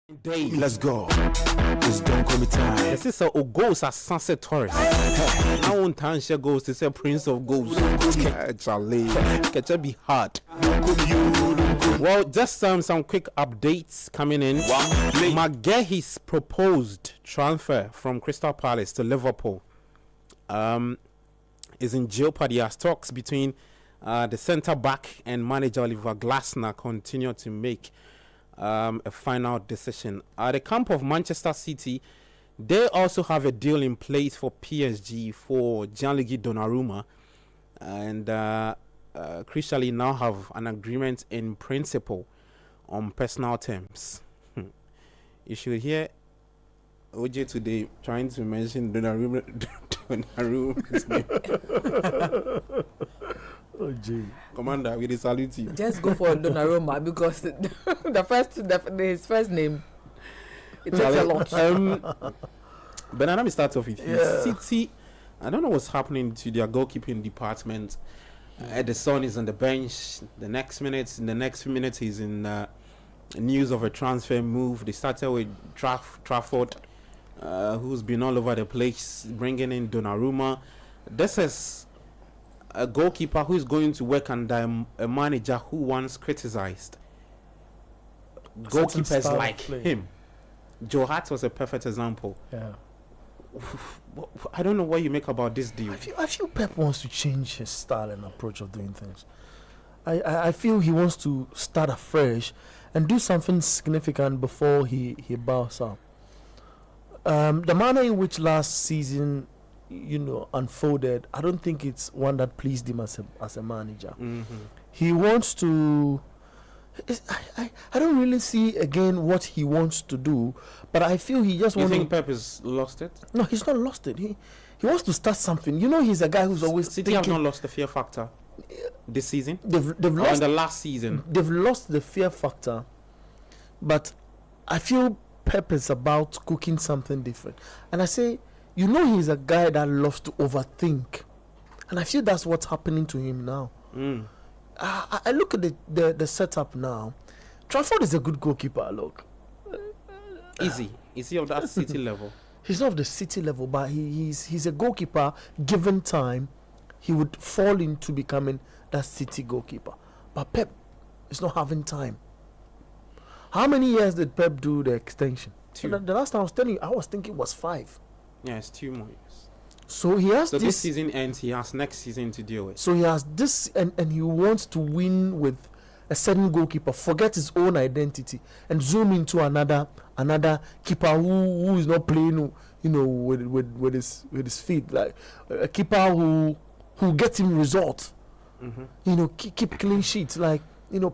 [SPEAKER 5] Let's go. It's Donkomi time.
[SPEAKER 3] This is a goals as Sunset Tourist. I want to goals to say Prince of Goals. Charlie, catch up be hard. Well, just some quick updates coming in. Maguire's proposed transfer from Crystal Palace to Liverpool is in jeopardy as talks between the centre back and manager Oliver Glasner continue to make a final decision. At the camp of Manchester City, they also have a deal in place for PSG for Gianluigi Donnarumma, and crucially now have an agreement in principle on personal terms. You should hear OJ today trying to mention Donnarumma's name.
[SPEAKER 2] Oh, gee.
[SPEAKER 3] Commander, we salute you.
[SPEAKER 4] Just go for Donnarumma because his first name, it takes a lot.
[SPEAKER 3] But let me start off with you. City, I don't know what's happening to their goalkeeping department. Ederson is on the bench. In the next few minutes, he's in news of a transfer move. They started with Trafford, who's been all over the place, bringing in Donnarumma. This is a goalkeeper who is going to work under a manager who once criticized goalkeepers like him. Joe Hart was a perfect example.
[SPEAKER 2] Yeah.
[SPEAKER 3] I don't know what you make about this deal.
[SPEAKER 2] I feel Pep wants to change his style and approach of doing things. I feel he wants to start afresh and do something significant before he bows out. The manner in which last season unfolded, I don't think it's one that pleased him as a manager. He wants to I don't really see again what he wants to do, but I feel he just wants.
[SPEAKER 3] You think Pep has lost it?
[SPEAKER 2] No, he's not lost it. He wants to start something. He's a guy who's always
[SPEAKER 3] City have not lost the fear factor this season.
[SPEAKER 2] They've lost
[SPEAKER 3] in the last season.
[SPEAKER 2] They've lost the fear factor, but I feel Pep is about cooking something different. And I say, he's a guy that loves to overthink, and I feel that's what's happening to him now. I look at the setup now. Trafford is a good goalkeeper. Look,
[SPEAKER 3] is he of that City level?
[SPEAKER 2] He's not of the City level, but he's a goalkeeper. Given time, he would fall into becoming that City goalkeeper. But Pep is not having time. How many years did Pep do the extension?
[SPEAKER 3] 2.
[SPEAKER 2] The last time I was telling you, I was thinking it was 5.
[SPEAKER 3] Yeah, it's 2 more years.
[SPEAKER 2] So he has
[SPEAKER 3] this season ends, he has next season to deal with.
[SPEAKER 2] So he has this, and he wants to win with a certain goalkeeper, forget his own identity, and zoom into another keeper who is not playing, with his feet, like a keeper who gets him results. Keep clean sheets, like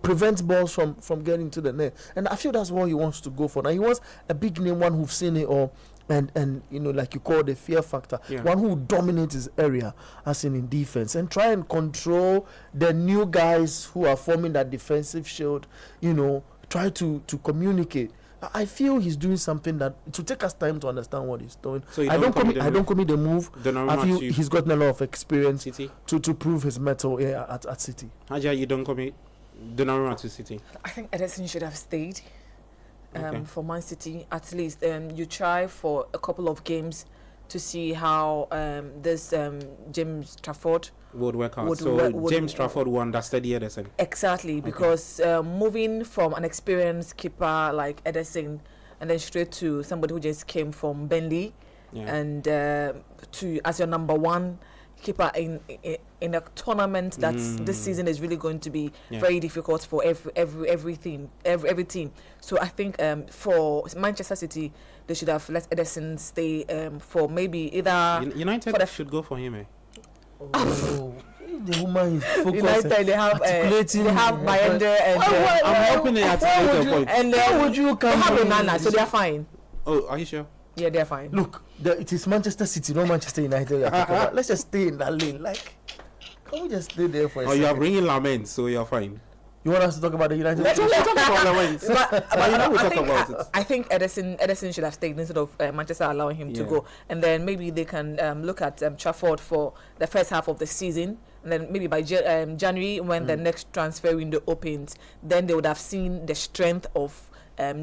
[SPEAKER 2] prevents balls from getting to the net. And I feel that's what he wants to go for. Now he wants a big name, one who's seen it all. And like you call the fear factor, one who dominates his area, as in defense, and try and control the new guys who are forming that defensive shield. Try to communicate. I feel he's doing something that it will take us time to understand what he's doing. So I don't commit the move. I feel he's gotten a lot of experience to prove his mettle at City.
[SPEAKER 3] Haja, you don't commit Donnarumma to City. I
[SPEAKER 4] think Ederson should have stayed. For Man City, at least you try for a couple of games to see how this James Trafford
[SPEAKER 3] would work out. James Trafford will understand Ederson.
[SPEAKER 4] Exactly, because moving from an experienced keeper like Ederson and then straight to somebody who just came from Burnley and to as your number one keeper in a tournament that's this season is really going to be very difficult for every team. So I think for Manchester City, they should have let Ederson stay for maybe either
[SPEAKER 3] United should go for him.
[SPEAKER 2] The woman is focused.
[SPEAKER 4] United, they have Bayender and
[SPEAKER 3] I'm hoping they articulate your point.
[SPEAKER 4] And
[SPEAKER 2] how would you come?
[SPEAKER 4] They have Onana, so they are fine.
[SPEAKER 3] Oh, are you sure?
[SPEAKER 4] Yeah, they're fine.
[SPEAKER 2] Look, it is Manchester City, not Manchester United. Let's just stay in that lane. Like, can we just stay there for a second?
[SPEAKER 3] You are bringing Lament, so you're fine.
[SPEAKER 2] You want us to talk about the United?
[SPEAKER 3] Let's talk about Lament.
[SPEAKER 4] I think Ederson should have stayed instead of Manchester allowing him to go. And then maybe they can look at Trafford for the first half of the season. And then maybe by January, when the next transfer window opens, then they would have seen the strength of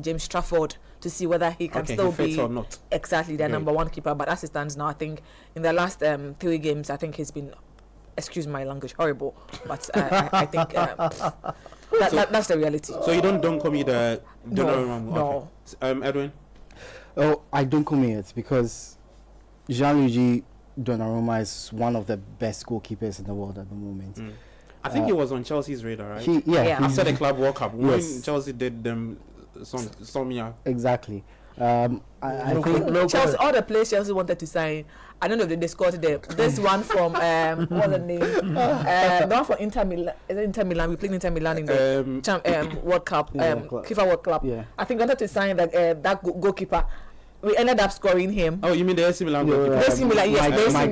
[SPEAKER 4] James Trafford to see whether he can still be
[SPEAKER 3] or not.
[SPEAKER 4] Exactly their number one keeper. But as it stands now, I think in the last 3 games, I think he's been, excuse my language, horrible. But I think that's the reality.
[SPEAKER 3] So you don't Donkomi the Donnarumma?
[SPEAKER 4] No.
[SPEAKER 3] Okay. Edwin?
[SPEAKER 1] Oh, I Donkomi it because Gianluigi Donnarumma is one of the best goalkeepers in the world at the moment.
[SPEAKER 3] I think he was on Chelsea's radar, right?
[SPEAKER 1] After
[SPEAKER 3] the Club World Cup, when
[SPEAKER 1] Yes.
[SPEAKER 3] Chelsea did them some year.
[SPEAKER 1] Exactly. I think
[SPEAKER 4] Chelsea, all the players Chelsea wanted to sign, I don't know if they scored there. This one from what's the name? The one from Inter Milan. Is it Inter Milan? We played Inter Milan in the World Cup, FIFA World Cup.
[SPEAKER 1] Yeah.
[SPEAKER 4] I think wanted to sign that goalkeeper. We ended up scoring him.
[SPEAKER 3] Oh, you mean the AC Milan goalkeeper?
[SPEAKER 4] AC Milan, yes.
[SPEAKER 1] Mike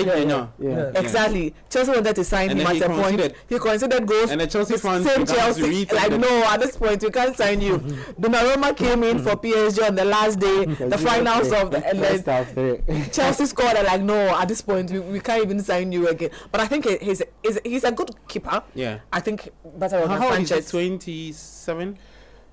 [SPEAKER 3] Maignan.
[SPEAKER 4] Exactly. Chelsea wanted to sign
[SPEAKER 3] And
[SPEAKER 4] him
[SPEAKER 3] then
[SPEAKER 4] at a point. He considered goals.
[SPEAKER 3] And the Chelsea fans
[SPEAKER 4] same
[SPEAKER 3] began to
[SPEAKER 4] Chelsea.
[SPEAKER 3] read
[SPEAKER 4] Like,
[SPEAKER 3] them.
[SPEAKER 4] no, at this point, we can't sign you. Donnarumma came in for PSG on the last day, the finals of the... And then Chelsea scored, and like, no, at this point, we can't even sign you again. But I think he's a good keeper.
[SPEAKER 3] Yeah.
[SPEAKER 4] I think better than
[SPEAKER 3] How old is he?
[SPEAKER 4] Sanchez.
[SPEAKER 3] 27?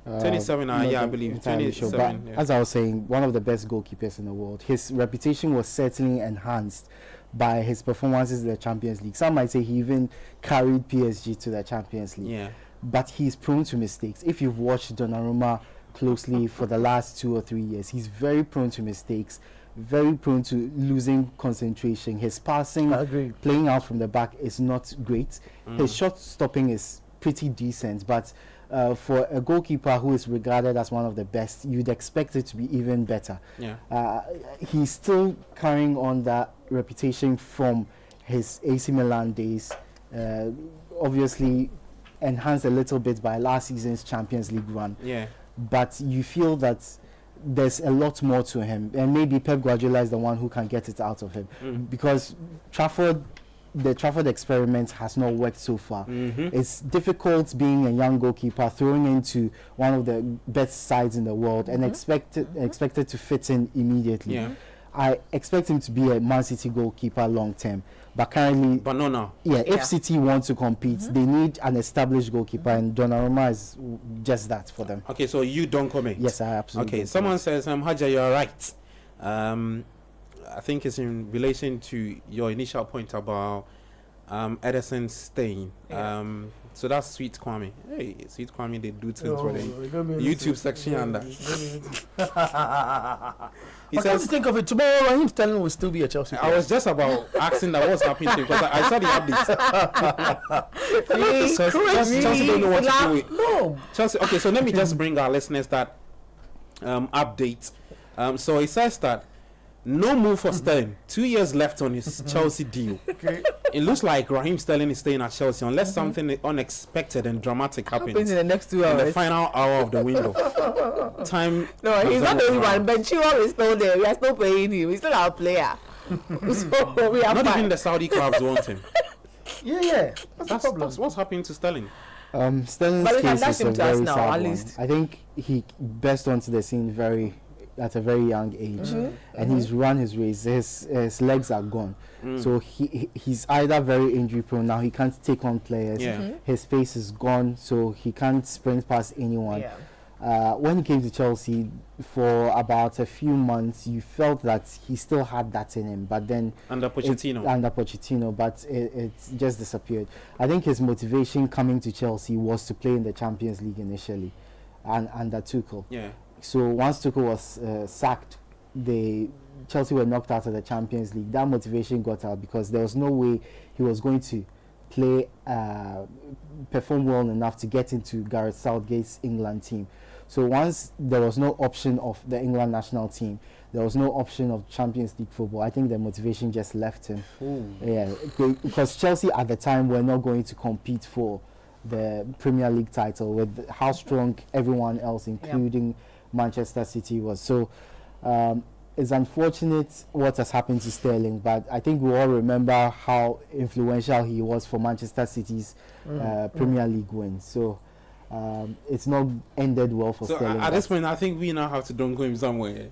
[SPEAKER 3] 27, I believe. 27.
[SPEAKER 1] Sure. But as I was saying, one of the best goalkeepers in the world. His reputation was certainly enhanced by his performances in the Champions League. Some might say he even carried PSG to the Champions League.
[SPEAKER 3] Yeah.
[SPEAKER 1] But he's prone to mistakes. If you've watched Donnarumma closely for the last 2 or 3 years, he's very prone to mistakes, very prone to losing concentration. His passing, playing out from the back is not great. His shot stopping is pretty decent, but for a goalkeeper who is regarded as one of the best, you'd expect it to be even better.
[SPEAKER 3] Yeah.
[SPEAKER 1] He's still carrying on that reputation from his AC Milan days, obviously enhanced a little bit by last season's Champions League run.
[SPEAKER 3] Yeah.
[SPEAKER 1] But you feel that there's a lot more to him, and maybe Pep Guardiola is the one who can get it out of him, because the Trafford experiment has not worked so far. It's difficult being a young goalkeeper throwing into one of the best sides in the world and expected to fit in immediately.
[SPEAKER 3] Yeah.
[SPEAKER 1] I expect him to be a Man City goalkeeper long term, but currently,
[SPEAKER 3] But no, now.
[SPEAKER 1] if City want to compete, they need an established goalkeeper, and Donnarumma is just that for them.
[SPEAKER 3] Okay, so you don't comment.
[SPEAKER 1] Yes, I absolutely.
[SPEAKER 3] Okay, someone says, Haja, you're right. I think it's in relation to your initial point about Ederson staying. So that's Sweet Kwame. Hey, Sweet Kwame, they do things for the YouTube section and that. He
[SPEAKER 2] Come to
[SPEAKER 3] says,
[SPEAKER 2] think of it, tomorrow Raheem Sterling will still be a Chelsea player.
[SPEAKER 3] I was just about asking that what's happening to him, because I saw the updates. Chelsea don't know what to do with.
[SPEAKER 2] No.
[SPEAKER 3] Chelsea. Okay, so let me just bring our listeners that update. So it says that no move for Sterling. 2 years left on his Chelsea deal. It looks like Raheem Sterling is staying at Chelsea unless something unexpected and dramatic happens
[SPEAKER 4] in the next 2
[SPEAKER 3] in
[SPEAKER 4] hours.
[SPEAKER 3] the final hour of the window. Time.
[SPEAKER 4] No, he's not the only one. Ben Chilwell is still there. We are still paying him. He's still our player. So we are
[SPEAKER 3] Not
[SPEAKER 4] fine.
[SPEAKER 3] even the Saudi clubs want him.
[SPEAKER 2] Yeah. That's the problem.
[SPEAKER 3] That's what's happening to Sterling.
[SPEAKER 1] Sterling's
[SPEAKER 4] But we can
[SPEAKER 1] case
[SPEAKER 4] dash
[SPEAKER 1] is a
[SPEAKER 4] him to us
[SPEAKER 1] very
[SPEAKER 4] now,
[SPEAKER 1] sad
[SPEAKER 4] at
[SPEAKER 1] one.
[SPEAKER 4] least.
[SPEAKER 1] I think he burst onto the scene at a very young age, and he's run his race. His legs are gone, so he's either very injury prone now. He can't take on players. His pace is gone, so he can't sprint past anyone. When he came to Chelsea for about a few months, you felt that he still had that in him, but then
[SPEAKER 3] Under Pochettino.
[SPEAKER 1] But it just disappeared. I think his motivation coming to Chelsea was to play in the Champions League initially, and under Tuchel.
[SPEAKER 3] Yeah.
[SPEAKER 1] So once Tuchel was sacked, Chelsea were knocked out of the Champions League. That motivation got out because there was no way he was going to perform well enough to get into Gareth Southgate's England team. So once there was no option of the England national team, there was no option of Champions League football, I think the motivation just left him. Yeah, because Chelsea at the time were not going to compete for the Premier League title with how strong everyone else, including Manchester City, was. So it's unfortunate what has happened to Sterling, but I think we all remember how influential he was for Manchester City's Premier League win. So it's not ended well for Sterling.
[SPEAKER 3] At this point, I think we now have to don't go him somewhere.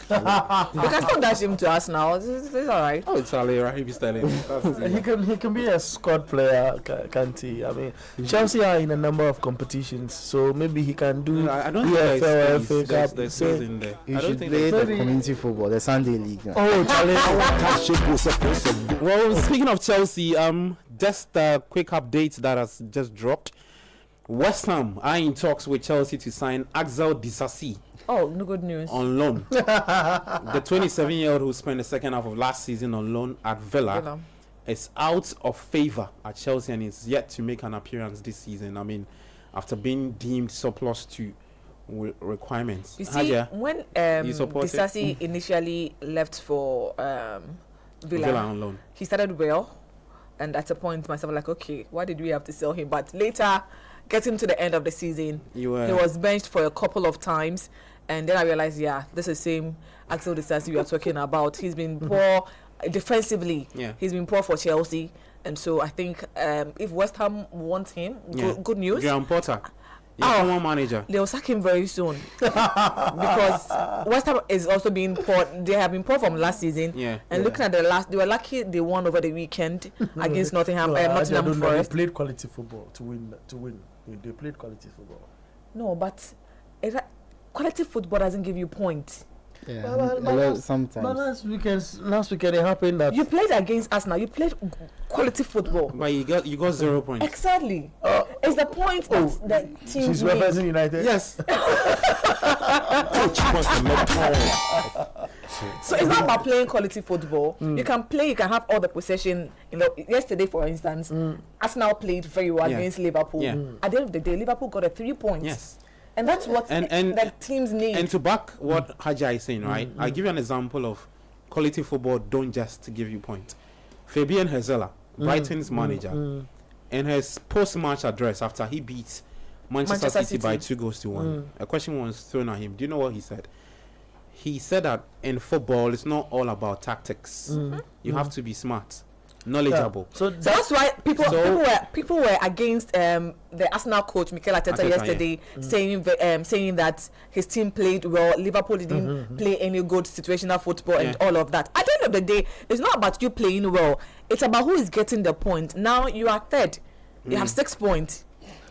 [SPEAKER 4] We can still dash him to us now. It's all right.
[SPEAKER 3] Oh, it's Ali Raheem Sterling.
[SPEAKER 2] He can be a squad player, can't he? I mean, Chelsea are in a number of competitions, so maybe he can do.
[SPEAKER 3] I don't think there's space in there.
[SPEAKER 1] You
[SPEAKER 3] I don't
[SPEAKER 1] should
[SPEAKER 3] think
[SPEAKER 1] play
[SPEAKER 3] there's
[SPEAKER 1] the community football, the Sunday league.
[SPEAKER 2] Oh, Charlie.
[SPEAKER 3] Well, speaking of Chelsea, just a quick update that has just dropped. West Ham are in talks with Chelsea to sign Axel Disasi
[SPEAKER 4] Oh, no good news.
[SPEAKER 3] on loan. The 27-year-old who spent the second half of last season on loan at Villa is out of favour at Chelsea and is yet to make an appearance this season. I mean, after being deemed surplus to requirements.
[SPEAKER 4] You see, when Disasi
[SPEAKER 3] Mm.
[SPEAKER 4] initially left for Villa
[SPEAKER 3] on loan,
[SPEAKER 4] he started well, and at a point myself like, okay, why did we have to sell him? But later, getting to the end of the season, he was benched for a couple of times, and then I realized, this is the same Axel Disasi we are talking about. He's been poor defensively. He's been poor for Chelsea, and so I think if West Ham want him, good news.
[SPEAKER 3] Graham Potter, former manager,
[SPEAKER 4] they'll sack him very soon because West Ham is also being poor. They have been poor from last season. And looking at the last, they were lucky they won over the weekend against Nottingham
[SPEAKER 2] Nottingham
[SPEAKER 4] Forest.
[SPEAKER 2] They played quality football to win. They played quality football.
[SPEAKER 4] No, but quality football doesn't give you points.
[SPEAKER 1] Sometimes.
[SPEAKER 2] But last weekend it happened that
[SPEAKER 4] You played against Arsenal. You played quality football.
[SPEAKER 3] but you got 0 points.
[SPEAKER 4] Exactly. It's the point that the team
[SPEAKER 2] she's
[SPEAKER 4] made.
[SPEAKER 2] referencing United.
[SPEAKER 3] Yes.
[SPEAKER 4] So it's not about playing quality football. You can play. You can have all the possession. Yesterday, for instance, Arsenal played very well against Liverpool. At the end of the day, Liverpool got 3 points.
[SPEAKER 3] Yes.
[SPEAKER 4] And that's what the teams need.
[SPEAKER 3] And to back what Haja is saying, right? I'll give you an example of quality football don't just give you points. Fabian Hezela, Brighton's manager, in his post-match address after he beat Manchester City by 2-1, a question was thrown at him. Do you know what he said? He said that in football, it's not all about tactics. You have to be smart, knowledgeable.
[SPEAKER 4] So that's why people were against the Arsenal coach Mikel Arteta yesterday, saying that his team played well. Liverpool didn't play any good situational football and all of that. At the end of the day, it's not about you playing well. It's about who is getting the point. Now you are third. You have 6 points.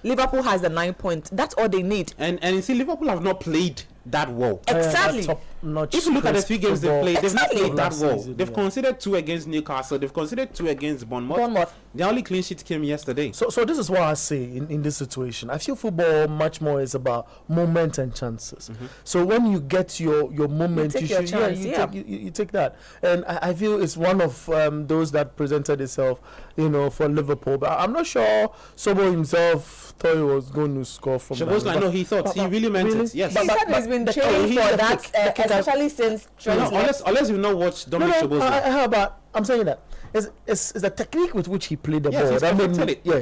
[SPEAKER 4] Liverpool has the 9 points. That's all they need.
[SPEAKER 3] And you see, Liverpool have not played that well.
[SPEAKER 4] Exactly.
[SPEAKER 3] If you look at the 3 games they've played, they've not played that well. They've conceded 2 against Newcastle. They've conceded 2 against Bournemouth. The only clean sheet came yesterday.
[SPEAKER 2] So this is what I say in this situation. I feel football much more is about moment and chances. So when you get your moment, you take that. And I feel it's one of those that presented itself, for Liverpool. But I'm not sure Sobo himself thought he was going to score from that.
[SPEAKER 3] No, he thought he really meant it. Yes.
[SPEAKER 4] He said he's been training for that, especially since
[SPEAKER 3] unless you've not watched Dominic Szoboszlai.
[SPEAKER 2] I'm saying that it's the technique with which he played the ball.
[SPEAKER 3] He's
[SPEAKER 2] That made
[SPEAKER 3] perfected
[SPEAKER 2] me,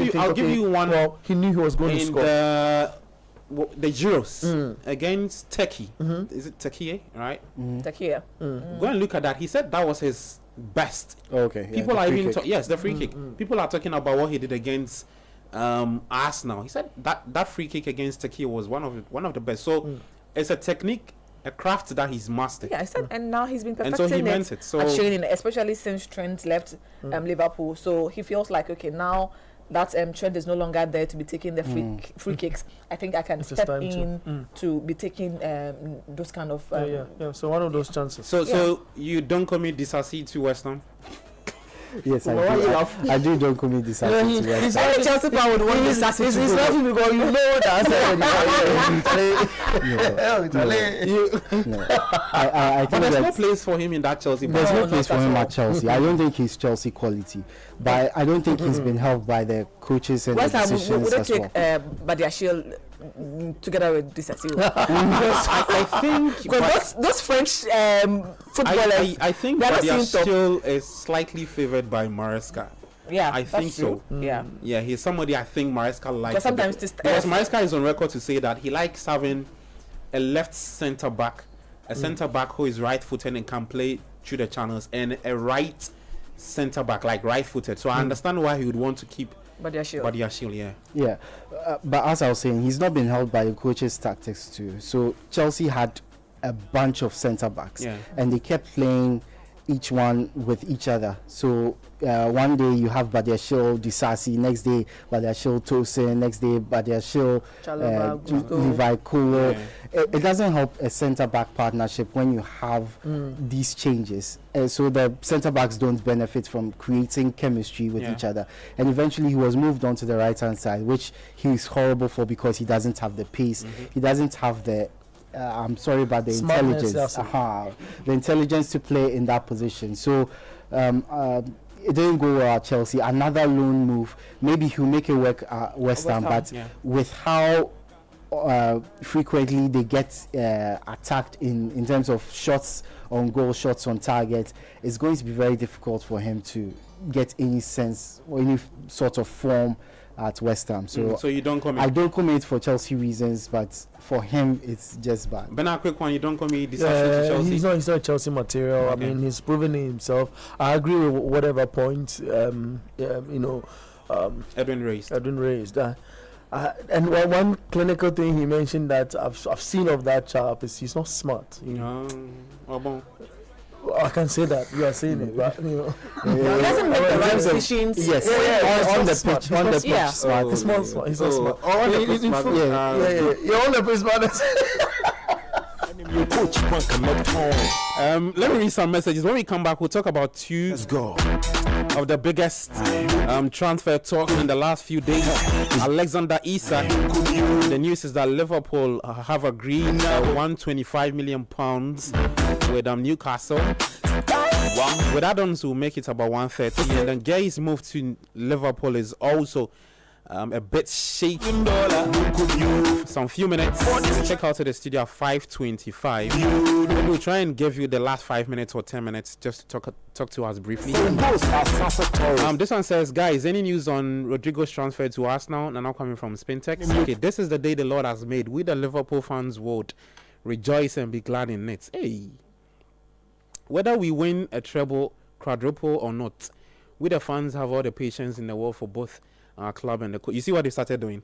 [SPEAKER 3] it. I'll give you one.
[SPEAKER 2] Well, he knew he was going to
[SPEAKER 3] In
[SPEAKER 2] score.
[SPEAKER 3] the Euros against Turkey. Is it Turkey, right?
[SPEAKER 4] Turkey.
[SPEAKER 3] Go and look at that. He said that was his best.
[SPEAKER 1] Okay.
[SPEAKER 3] People are even the free kick. People are talking about what he did against Arsenal. He said that free kick against Turkey was one of the best. So it's a technique, a craft that he's mastered.
[SPEAKER 4] Yeah, I said, and now he's been
[SPEAKER 3] And
[SPEAKER 4] perfecting
[SPEAKER 3] so he meant it. So
[SPEAKER 4] at training, especially since Trent left Liverpool. So he feels like, okay, now that Trent is no longer there to be taking the free kicks. I think I can step in to be taking those kind of.
[SPEAKER 2] So one of those chances.
[SPEAKER 3] So you don't commit Disasi to West Ham?
[SPEAKER 1] Yes, I do don't commit this.
[SPEAKER 4] He's only Chelsea fan would want this asset.
[SPEAKER 2] He's laughing because you know the
[SPEAKER 1] I
[SPEAKER 3] But
[SPEAKER 1] think
[SPEAKER 3] there's no place for him in that Chelsea.
[SPEAKER 1] there's no place for him at Chelsea. I don't think he's Chelsea quality, but I don't think he's been helped by the coaches and
[SPEAKER 4] West
[SPEAKER 1] the
[SPEAKER 4] Ham
[SPEAKER 1] decisions
[SPEAKER 4] would they
[SPEAKER 1] as well.
[SPEAKER 4] take Badiashile together with Disasi?
[SPEAKER 3] I think
[SPEAKER 4] Because those French footballers,
[SPEAKER 3] I think
[SPEAKER 4] they are not
[SPEAKER 3] Badia
[SPEAKER 4] seen
[SPEAKER 3] still is slightly favored by Maresca.
[SPEAKER 4] yeah,
[SPEAKER 3] I
[SPEAKER 4] that's
[SPEAKER 3] think
[SPEAKER 4] true.
[SPEAKER 3] so.
[SPEAKER 4] Yeah,
[SPEAKER 3] He's somebody I think Maresca likes.
[SPEAKER 4] because sometimes
[SPEAKER 3] Because Maresca is on record to say that he likes having a left centre back, a centre back who is right-footed and can play through the channels, and a right centre back, like right-footed. So I understand why he would want to keep Badiashile.
[SPEAKER 1] Yeah, but as I was saying, he's not been helped by the coach's tactics too. So Chelsea had a bunch of centre backs, and they kept playing each one with each other. So one day you have Badiashile, Disasi, next day Badiashile, Tosin, next day Badiashile, Levi Kolo. It doesn't help a centre back partnership when you have these changes. So the centre backs don't benefit from creating chemistry with each other. And eventually he was moved on to the right hand side, which he's horrible for because he doesn't have the pace, he doesn't have the I'm sorry about the intelligence. The intelligence to play in that position. So it didn't go well at Chelsea. Another loan move. Maybe he'll make it work at West Ham, but with how frequently they get attacked in terms of shots on goal, shots on target, it's going to be very difficult for him to get any sense or any sort of form at West Ham. So
[SPEAKER 3] you don't commit.
[SPEAKER 1] I don't commit for Chelsea reasons, but for him it's just bad.
[SPEAKER 3] But now, quick one, you don't commit. To Chelsea.
[SPEAKER 2] He's not Chelsea material. I mean, he's proven it himself. I agree with whatever point Edwin raised. And one clinical thing he mentioned that I've seen of that chap is he's not smart. I can say that. You are saying it, but
[SPEAKER 4] he doesn't make the right decisions.
[SPEAKER 1] Yes, on the pitch, smart.
[SPEAKER 2] He's not smart. He's not smart.
[SPEAKER 1] On the pitch,
[SPEAKER 2] smart. You're on the pitch, smart.
[SPEAKER 3] Let me read some messages. When we come back, we'll talk about two of the biggest transfer talk in the last few days. Alexander Isak. The news is that Liverpool have agreed £125 million with Newcastle. With add-ons, will make it about 130. And then Gay's move to Liverpool is also a bit shaky. Some few minutes. Check out to the studio at 5:25. We'll try and give you the last 5 minutes or 10 minutes just to talk to us briefly. This one says, guys, any news on Rodrigo's transfer to Arsenal? And now coming from Spintex. Okay, this is the day the Lord has made. We the Liverpool fans would rejoice and be glad in it. Hey, whether we win a treble, quadruple or not, we the fans have all the patience in the world for both our club and the coach. You see what they started doing?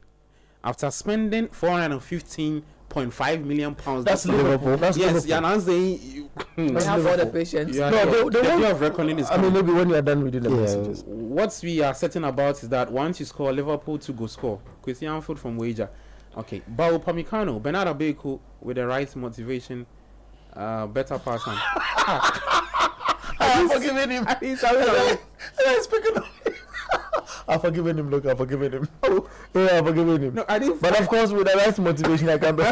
[SPEAKER 3] After spending £415.5 million.
[SPEAKER 2] That's Liverpool. That's
[SPEAKER 3] yes,
[SPEAKER 2] Liverpool.
[SPEAKER 3] And I'm saying
[SPEAKER 4] they have all the patience.
[SPEAKER 3] No, the way of reckoning is.
[SPEAKER 2] I mean, maybe when you are done reading the messages.
[SPEAKER 3] What we are certain about is that once you score, Liverpool to go score. Christian Foot from Wager. Okay, Bao Pamecano, Bernardo Beko with the right motivation, better person.
[SPEAKER 2] I'm forgiving him. I've forgiven him. Look, I've forgiven him. I've forgiven him.
[SPEAKER 3] No, I didn't.
[SPEAKER 2] But of course, with the right motivation, I can be.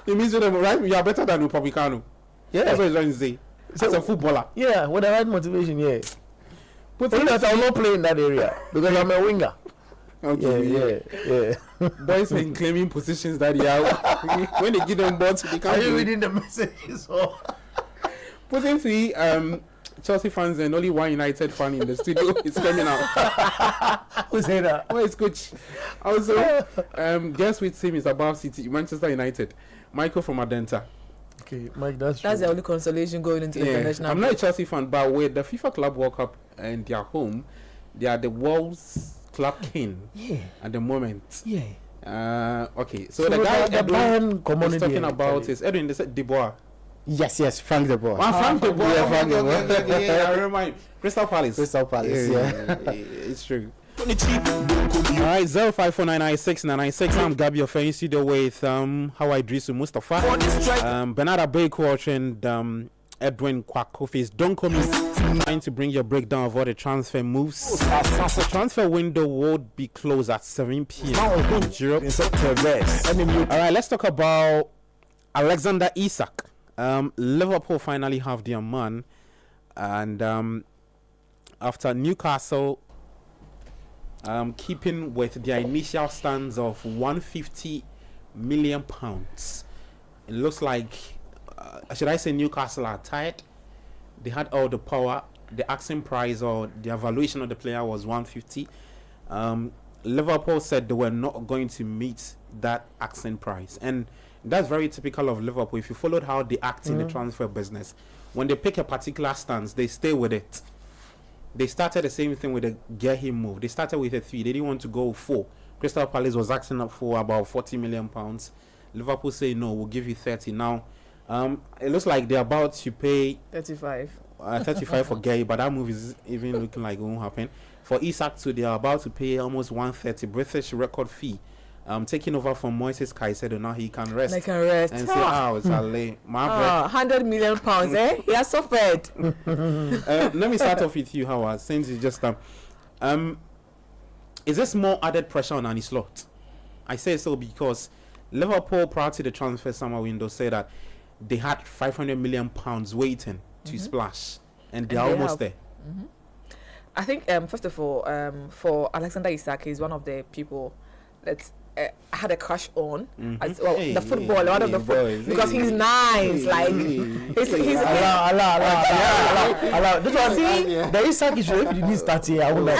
[SPEAKER 3] It means with the right, you are better than Upamecano.
[SPEAKER 2] Yeah,
[SPEAKER 3] that's what he's trying to say. As a footballer.
[SPEAKER 2] Yeah, with the right motivation, yeah. But that I'll not play in that area because I'm a winger.
[SPEAKER 3] Okay.
[SPEAKER 2] Yeah.
[SPEAKER 3] Boys are claiming positions that they are when they give them balls, they can't.
[SPEAKER 2] Are you reading the messages?
[SPEAKER 3] Put him to Chelsea fans and only one United fan in the studio is coming out.
[SPEAKER 2] Who said that?
[SPEAKER 3] Where is coach? Also, guess which team is above City? Manchester United. Michael from Adenta.
[SPEAKER 2] Okay, Mike, that's
[SPEAKER 4] the only consolation going into international.
[SPEAKER 3] I'm not a Chelsea fan, but with the FIFA Club World Cup and their home, they are the world's club king at the moment. Yeah. Okay, so the guy Edwin is talking about is Edwin De Boer.
[SPEAKER 1] Yes, Frank De Boer.
[SPEAKER 3] Frank De Boer.
[SPEAKER 1] Frank De Boer.
[SPEAKER 3] I remember Crystal Palace. It's true. All right, 05499696. I'm Gabi of Fame Studio with Hawaii Drisu Mustafa, Bernardo Beko and Edwin Kwakofi's Donkomi, trying to bring your breakdown of all the transfer moves. The transfer window would be closed at 7 p.m. in Europe. All right, let's talk about Alexander Isak. Liverpool finally have their man, and after Newcastle keeping with their initial stands of £150 million, it looks like should I say Newcastle are tired. They had all the power. The asking price or the evaluation of the player was 150. Liverpool said they were not going to meet that asking price, and that's very typical of Liverpool. If you followed how they act in the transfer business, when they pick a particular stance, they stay with it. They started the same thing with the get him move. They started with a 3. They didn't want to go 4. Crystal Palace was asking up for about £40 million. Liverpool say no, we'll give you 30. Now, it looks like they're about to pay
[SPEAKER 4] 35.
[SPEAKER 3] 35 for Gay, but that move is even looking like it won't happen. For Isak too, they are about to pay almost 130 British record fee. Taking over from Moises Caicedo, now he can rest.
[SPEAKER 4] They can rest.
[SPEAKER 3] And say, it's a lay.
[SPEAKER 4] £100 million, eh? He has suffered.
[SPEAKER 3] Let me start off with you, Howard. Since you just is this more added pressure on Arne Slot? I say so because Liverpool, prior to the transfer summer window, said that they had £500 million waiting to splash, and they're almost there.
[SPEAKER 4] I think, first of all, for Alexander Isak, he's one of the people that I had a crush on as well. The football, one of the boys, because he's nice. Like he's
[SPEAKER 2] Allah. This one, the Isak issue. If you need start here, I would like.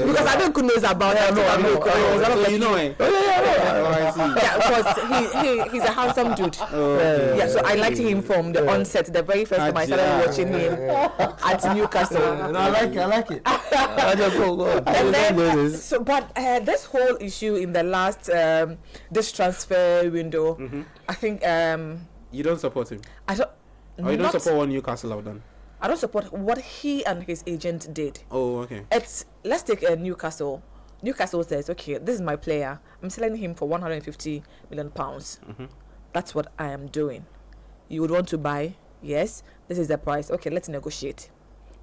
[SPEAKER 4] Because I don't knows about it.
[SPEAKER 3] So you know it.
[SPEAKER 4] Yeah, because he's a handsome dude. Yeah, so I liked him from the onset. The very first time I started watching him at Newcastle.
[SPEAKER 2] No, I like it.
[SPEAKER 4] And then, so, but this whole issue in the last this transfer window, I think
[SPEAKER 3] you don't support him.
[SPEAKER 4] I don't.
[SPEAKER 3] Or you don't support what Newcastle have done.
[SPEAKER 4] I don't support what he and his agent did.
[SPEAKER 3] Oh, okay.
[SPEAKER 4] Let's take Newcastle. Newcastle says, okay, this is my player. I'm selling him for £150 million. That's what I am doing. You would want to buy? Yes. This is the price. Okay, let's negotiate.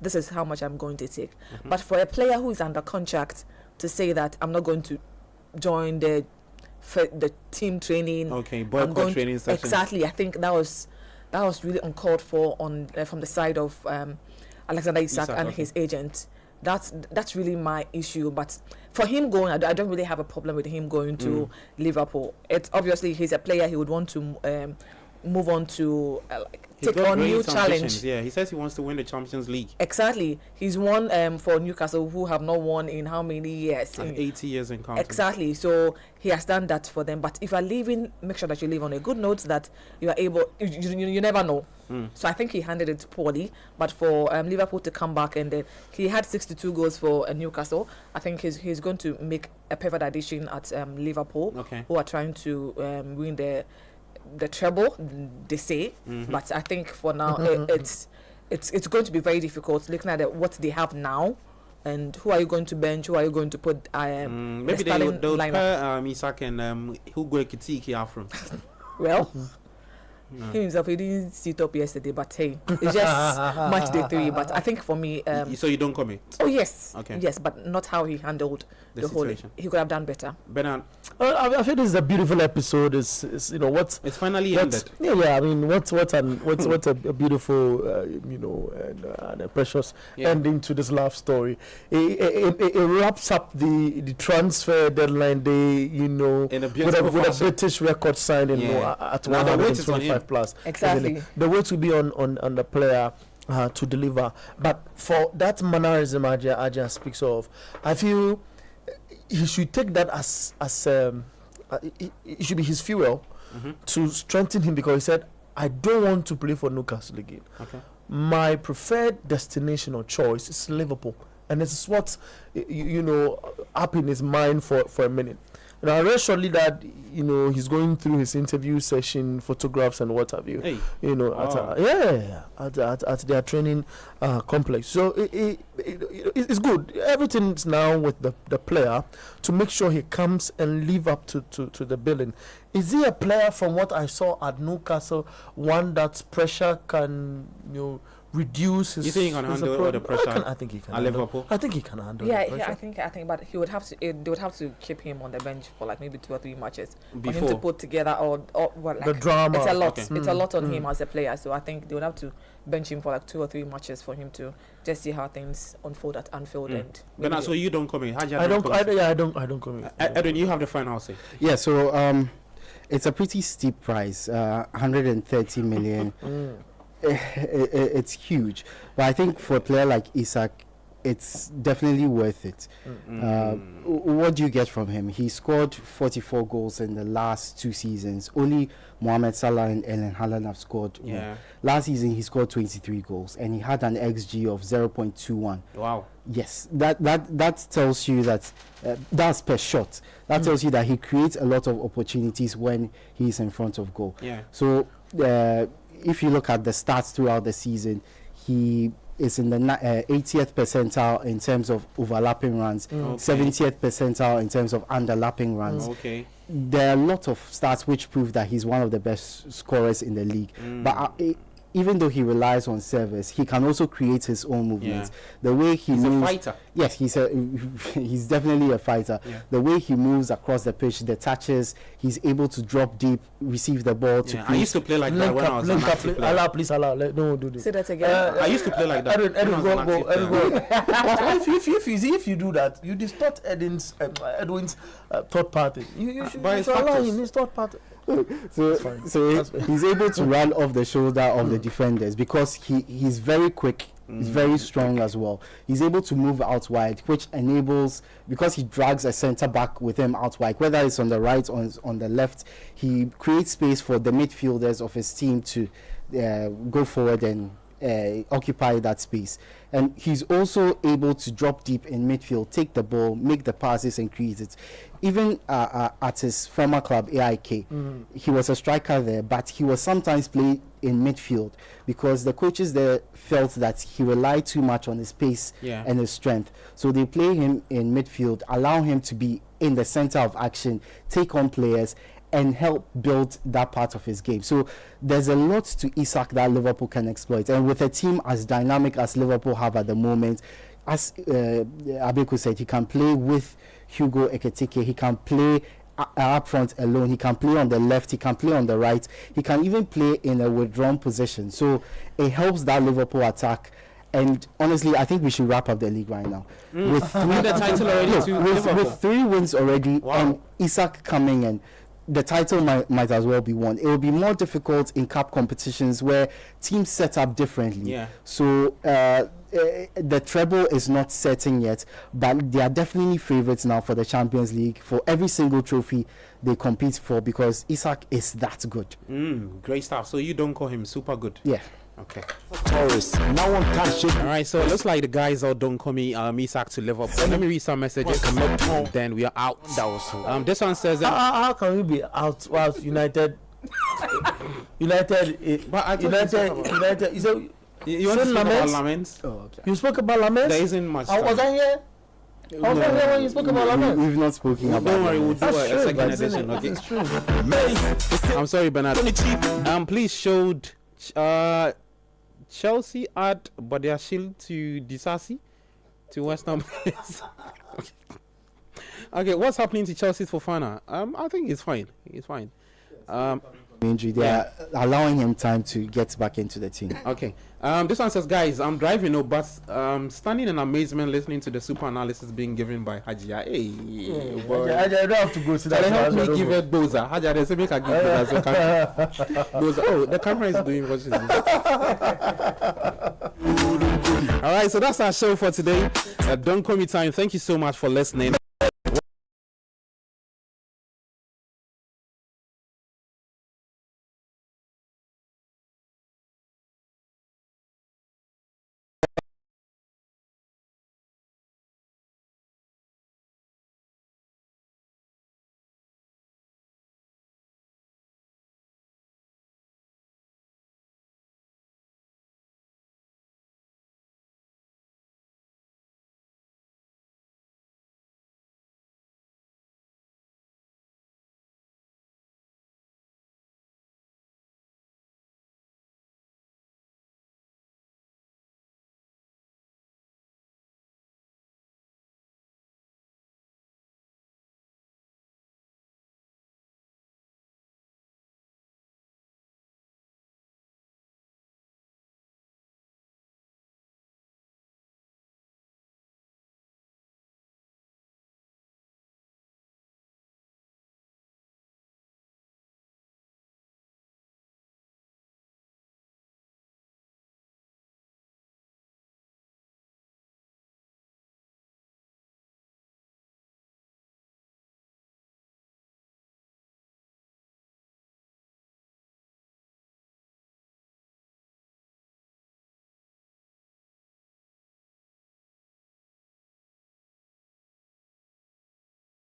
[SPEAKER 4] This is how much I'm going to take. But for a player who is under contract to say that I'm not going to join the team training.
[SPEAKER 3] Okay, boycott training sessions.
[SPEAKER 4] Exactly. I think that was really uncalled for from the side of Alexander Isak and his agent. That's really my issue. But for him going, I don't really have a problem with him going to Liverpool. It's obviously he's a player. He would want to move on to take on new challenge.
[SPEAKER 3] Yeah, he says he wants to win the Champions League.
[SPEAKER 4] Exactly. He's won for Newcastle, who have not won in how many years?
[SPEAKER 3] Like 80 years in counting.
[SPEAKER 4] Exactly. So he has done that for them. But if you're leaving, make sure that you leave on a good note, that you are able. You never know. So I think he handled it poorly. But for Liverpool to come back, and he had 62 goals for Newcastle. I think he's going to make a perfect addition at Liverpool, who are trying to win the treble, they say. But I think for now it's going to be very difficult looking at what they have now, and who are you going to bench, who are you going to put
[SPEAKER 3] maybe they'll pair Isak and Hugo Ekitike out from.
[SPEAKER 4] Well, he himself, he didn't sit up yesterday, but hey, it's just match day 3. But I think for me,
[SPEAKER 3] so you don't commit.
[SPEAKER 4] Oh yes,
[SPEAKER 3] okay,
[SPEAKER 4] yes, but not how he handled the whole. He could have done better.
[SPEAKER 3] Bernard,
[SPEAKER 2] I feel this is a beautiful episode. It's
[SPEAKER 3] it's finally ended.
[SPEAKER 2] Yeah. I mean, what a beautiful and a precious ending to this love story. It wraps up the transfer deadline day. In a with a British record signing at 125 plus.
[SPEAKER 4] Exactly.
[SPEAKER 2] The weight will be on the player to deliver. But for that mannerism Aja speaks of, I feel he should take that as it should be his fuel to strengthen him, because he said, I don't want to play for Newcastle again. Okay. My preferred destination or choice is Liverpool, and this is what up in his mind for a minute. I read shortly that he's going through his interview session, photographs and what have you.
[SPEAKER 3] Hey.
[SPEAKER 2] At their training complex. So it's good. Everything's now with the player to make sure he comes and live up to the billing. Is he a player, from what I saw at Newcastle, one that pressure can reduce his?
[SPEAKER 3] You think he can handle all the pressure?
[SPEAKER 2] I think he can.
[SPEAKER 3] At Liverpool,
[SPEAKER 2] I think he can handle.
[SPEAKER 4] Yeah,
[SPEAKER 2] the pressure.
[SPEAKER 4] I think, but he would have to. They would have to keep him on the bench for like maybe 2 or 3 matches
[SPEAKER 3] before
[SPEAKER 4] for him to put together or like
[SPEAKER 2] the drama.
[SPEAKER 4] It's a lot. Okay. It's a lot on him as a player. So I think they would have to bench him for like 2 or 3 matches for him to just see how things unfold at Anfield. And
[SPEAKER 3] but so you don't come in.
[SPEAKER 2] I don't come in.
[SPEAKER 3] Edwin, you have the final say.
[SPEAKER 1] Yeah. So it's a pretty steep price, 130 million. It's huge, but I think for a player like Isak, it's definitely worth it. What do you get from him? He scored 44 goals in the last 2 seasons. Only Mohamed Salah and Erling Haaland have scored. Last season he scored 23 goals and he had an XG of 0.21.
[SPEAKER 3] Wow.
[SPEAKER 1] Yes, that tells you that that's per shot. That tells you that he creates a lot of opportunities when he's in front of goal. So if you look at the stats throughout the season, he is in the 80th percentile in terms of overlapping runs, 70th percentile in terms of underlapping runs. There are a lot of stats which prove that he's one of the best scorers in the league. But even though he relies on service, he can also create his own movements. The way he's
[SPEAKER 3] a fighter.
[SPEAKER 1] Yes, he's definitely a fighter. The way he moves across the pitch, the touches, he's able to drop deep, receive the ball.
[SPEAKER 3] I used to play like that when I was an active player.
[SPEAKER 2] Please allow. Don't do this.
[SPEAKER 4] Say that again.
[SPEAKER 3] I used to play like that.
[SPEAKER 2] If you do that, you distort Edwin's third party. You should allow him his third party.
[SPEAKER 1] So he's able to run off the shoulder of the defenders because he's very quick. He's very strong as well. He's able to move out wide, which enables, because he drags a centre back with him out wide, whether it's on the right or on the left, he creates space for the midfielders of his team to go forward and occupy that space. And he's also able to drop deep in midfield, take the ball, make the passes and create it. Even at his former club, AIK, he was a striker there, but he was sometimes played in midfield because the coaches there felt that he relied too much on his pace and his strength. So they play him in midfield, allow him to be in the center of action, take on players, and help build that part of his game. So there's a lot to Isak that Liverpool can exploit. And with a team as dynamic as Liverpool have at the moment, as Abeku said, he can play with Hugo Ekitike, he can play up front alone, he can play on the left, he can play on the right, he can even play in a withdrawn position. So it helps that Liverpool attack. And honestly, I think we should wrap up the league right now. With with 3 wins already, and Isak coming in, the title might as well be won. It will be more difficult in cup competitions where teams set up differently. So the treble is not certain yet, but they are definitely favourites now for the Champions League for every single trophy they compete for because Isak is that good.
[SPEAKER 3] Great stuff. So you don't call him super good?
[SPEAKER 1] Yeah.
[SPEAKER 3] Okay.
[SPEAKER 5] No one can shake.
[SPEAKER 3] All right, so it looks like the guys all Donkomi Isak to Liverpool. Let me read some messages. Then we are out. This one says
[SPEAKER 2] how can we be out whilst United you said
[SPEAKER 3] you want to speak about Laments?
[SPEAKER 2] You spoke about Laments?
[SPEAKER 3] There isn't much time.
[SPEAKER 2] Was I here? I was here when you spoke about Laments.
[SPEAKER 1] We've not spoken about
[SPEAKER 3] Don't worry, we'll do
[SPEAKER 2] That's
[SPEAKER 3] a
[SPEAKER 2] true,
[SPEAKER 3] second
[SPEAKER 2] that's
[SPEAKER 3] edition. Okay.
[SPEAKER 2] It's true.
[SPEAKER 3] I'm sorry, Bernard. Please showed Chelsea add Badiashile to Disasi to West Ham. Okay, what's happening to Chelsea's Fofana? I think it's fine. It's fine.
[SPEAKER 1] Injury, they are allowing him time to get back into the team.
[SPEAKER 3] Okay. This one says, guys, I'm driving no bus, standing in amazement listening to the super analysis being given by Hajia. Hey, boy.
[SPEAKER 2] I don't have to go to that.
[SPEAKER 3] Help me give it Boza. Hajia, they say make I give Boza. Boza. Oh, the camera is doing what she's doing. All right, so that's our show for today. Donkomi time. Thank you so much for listening.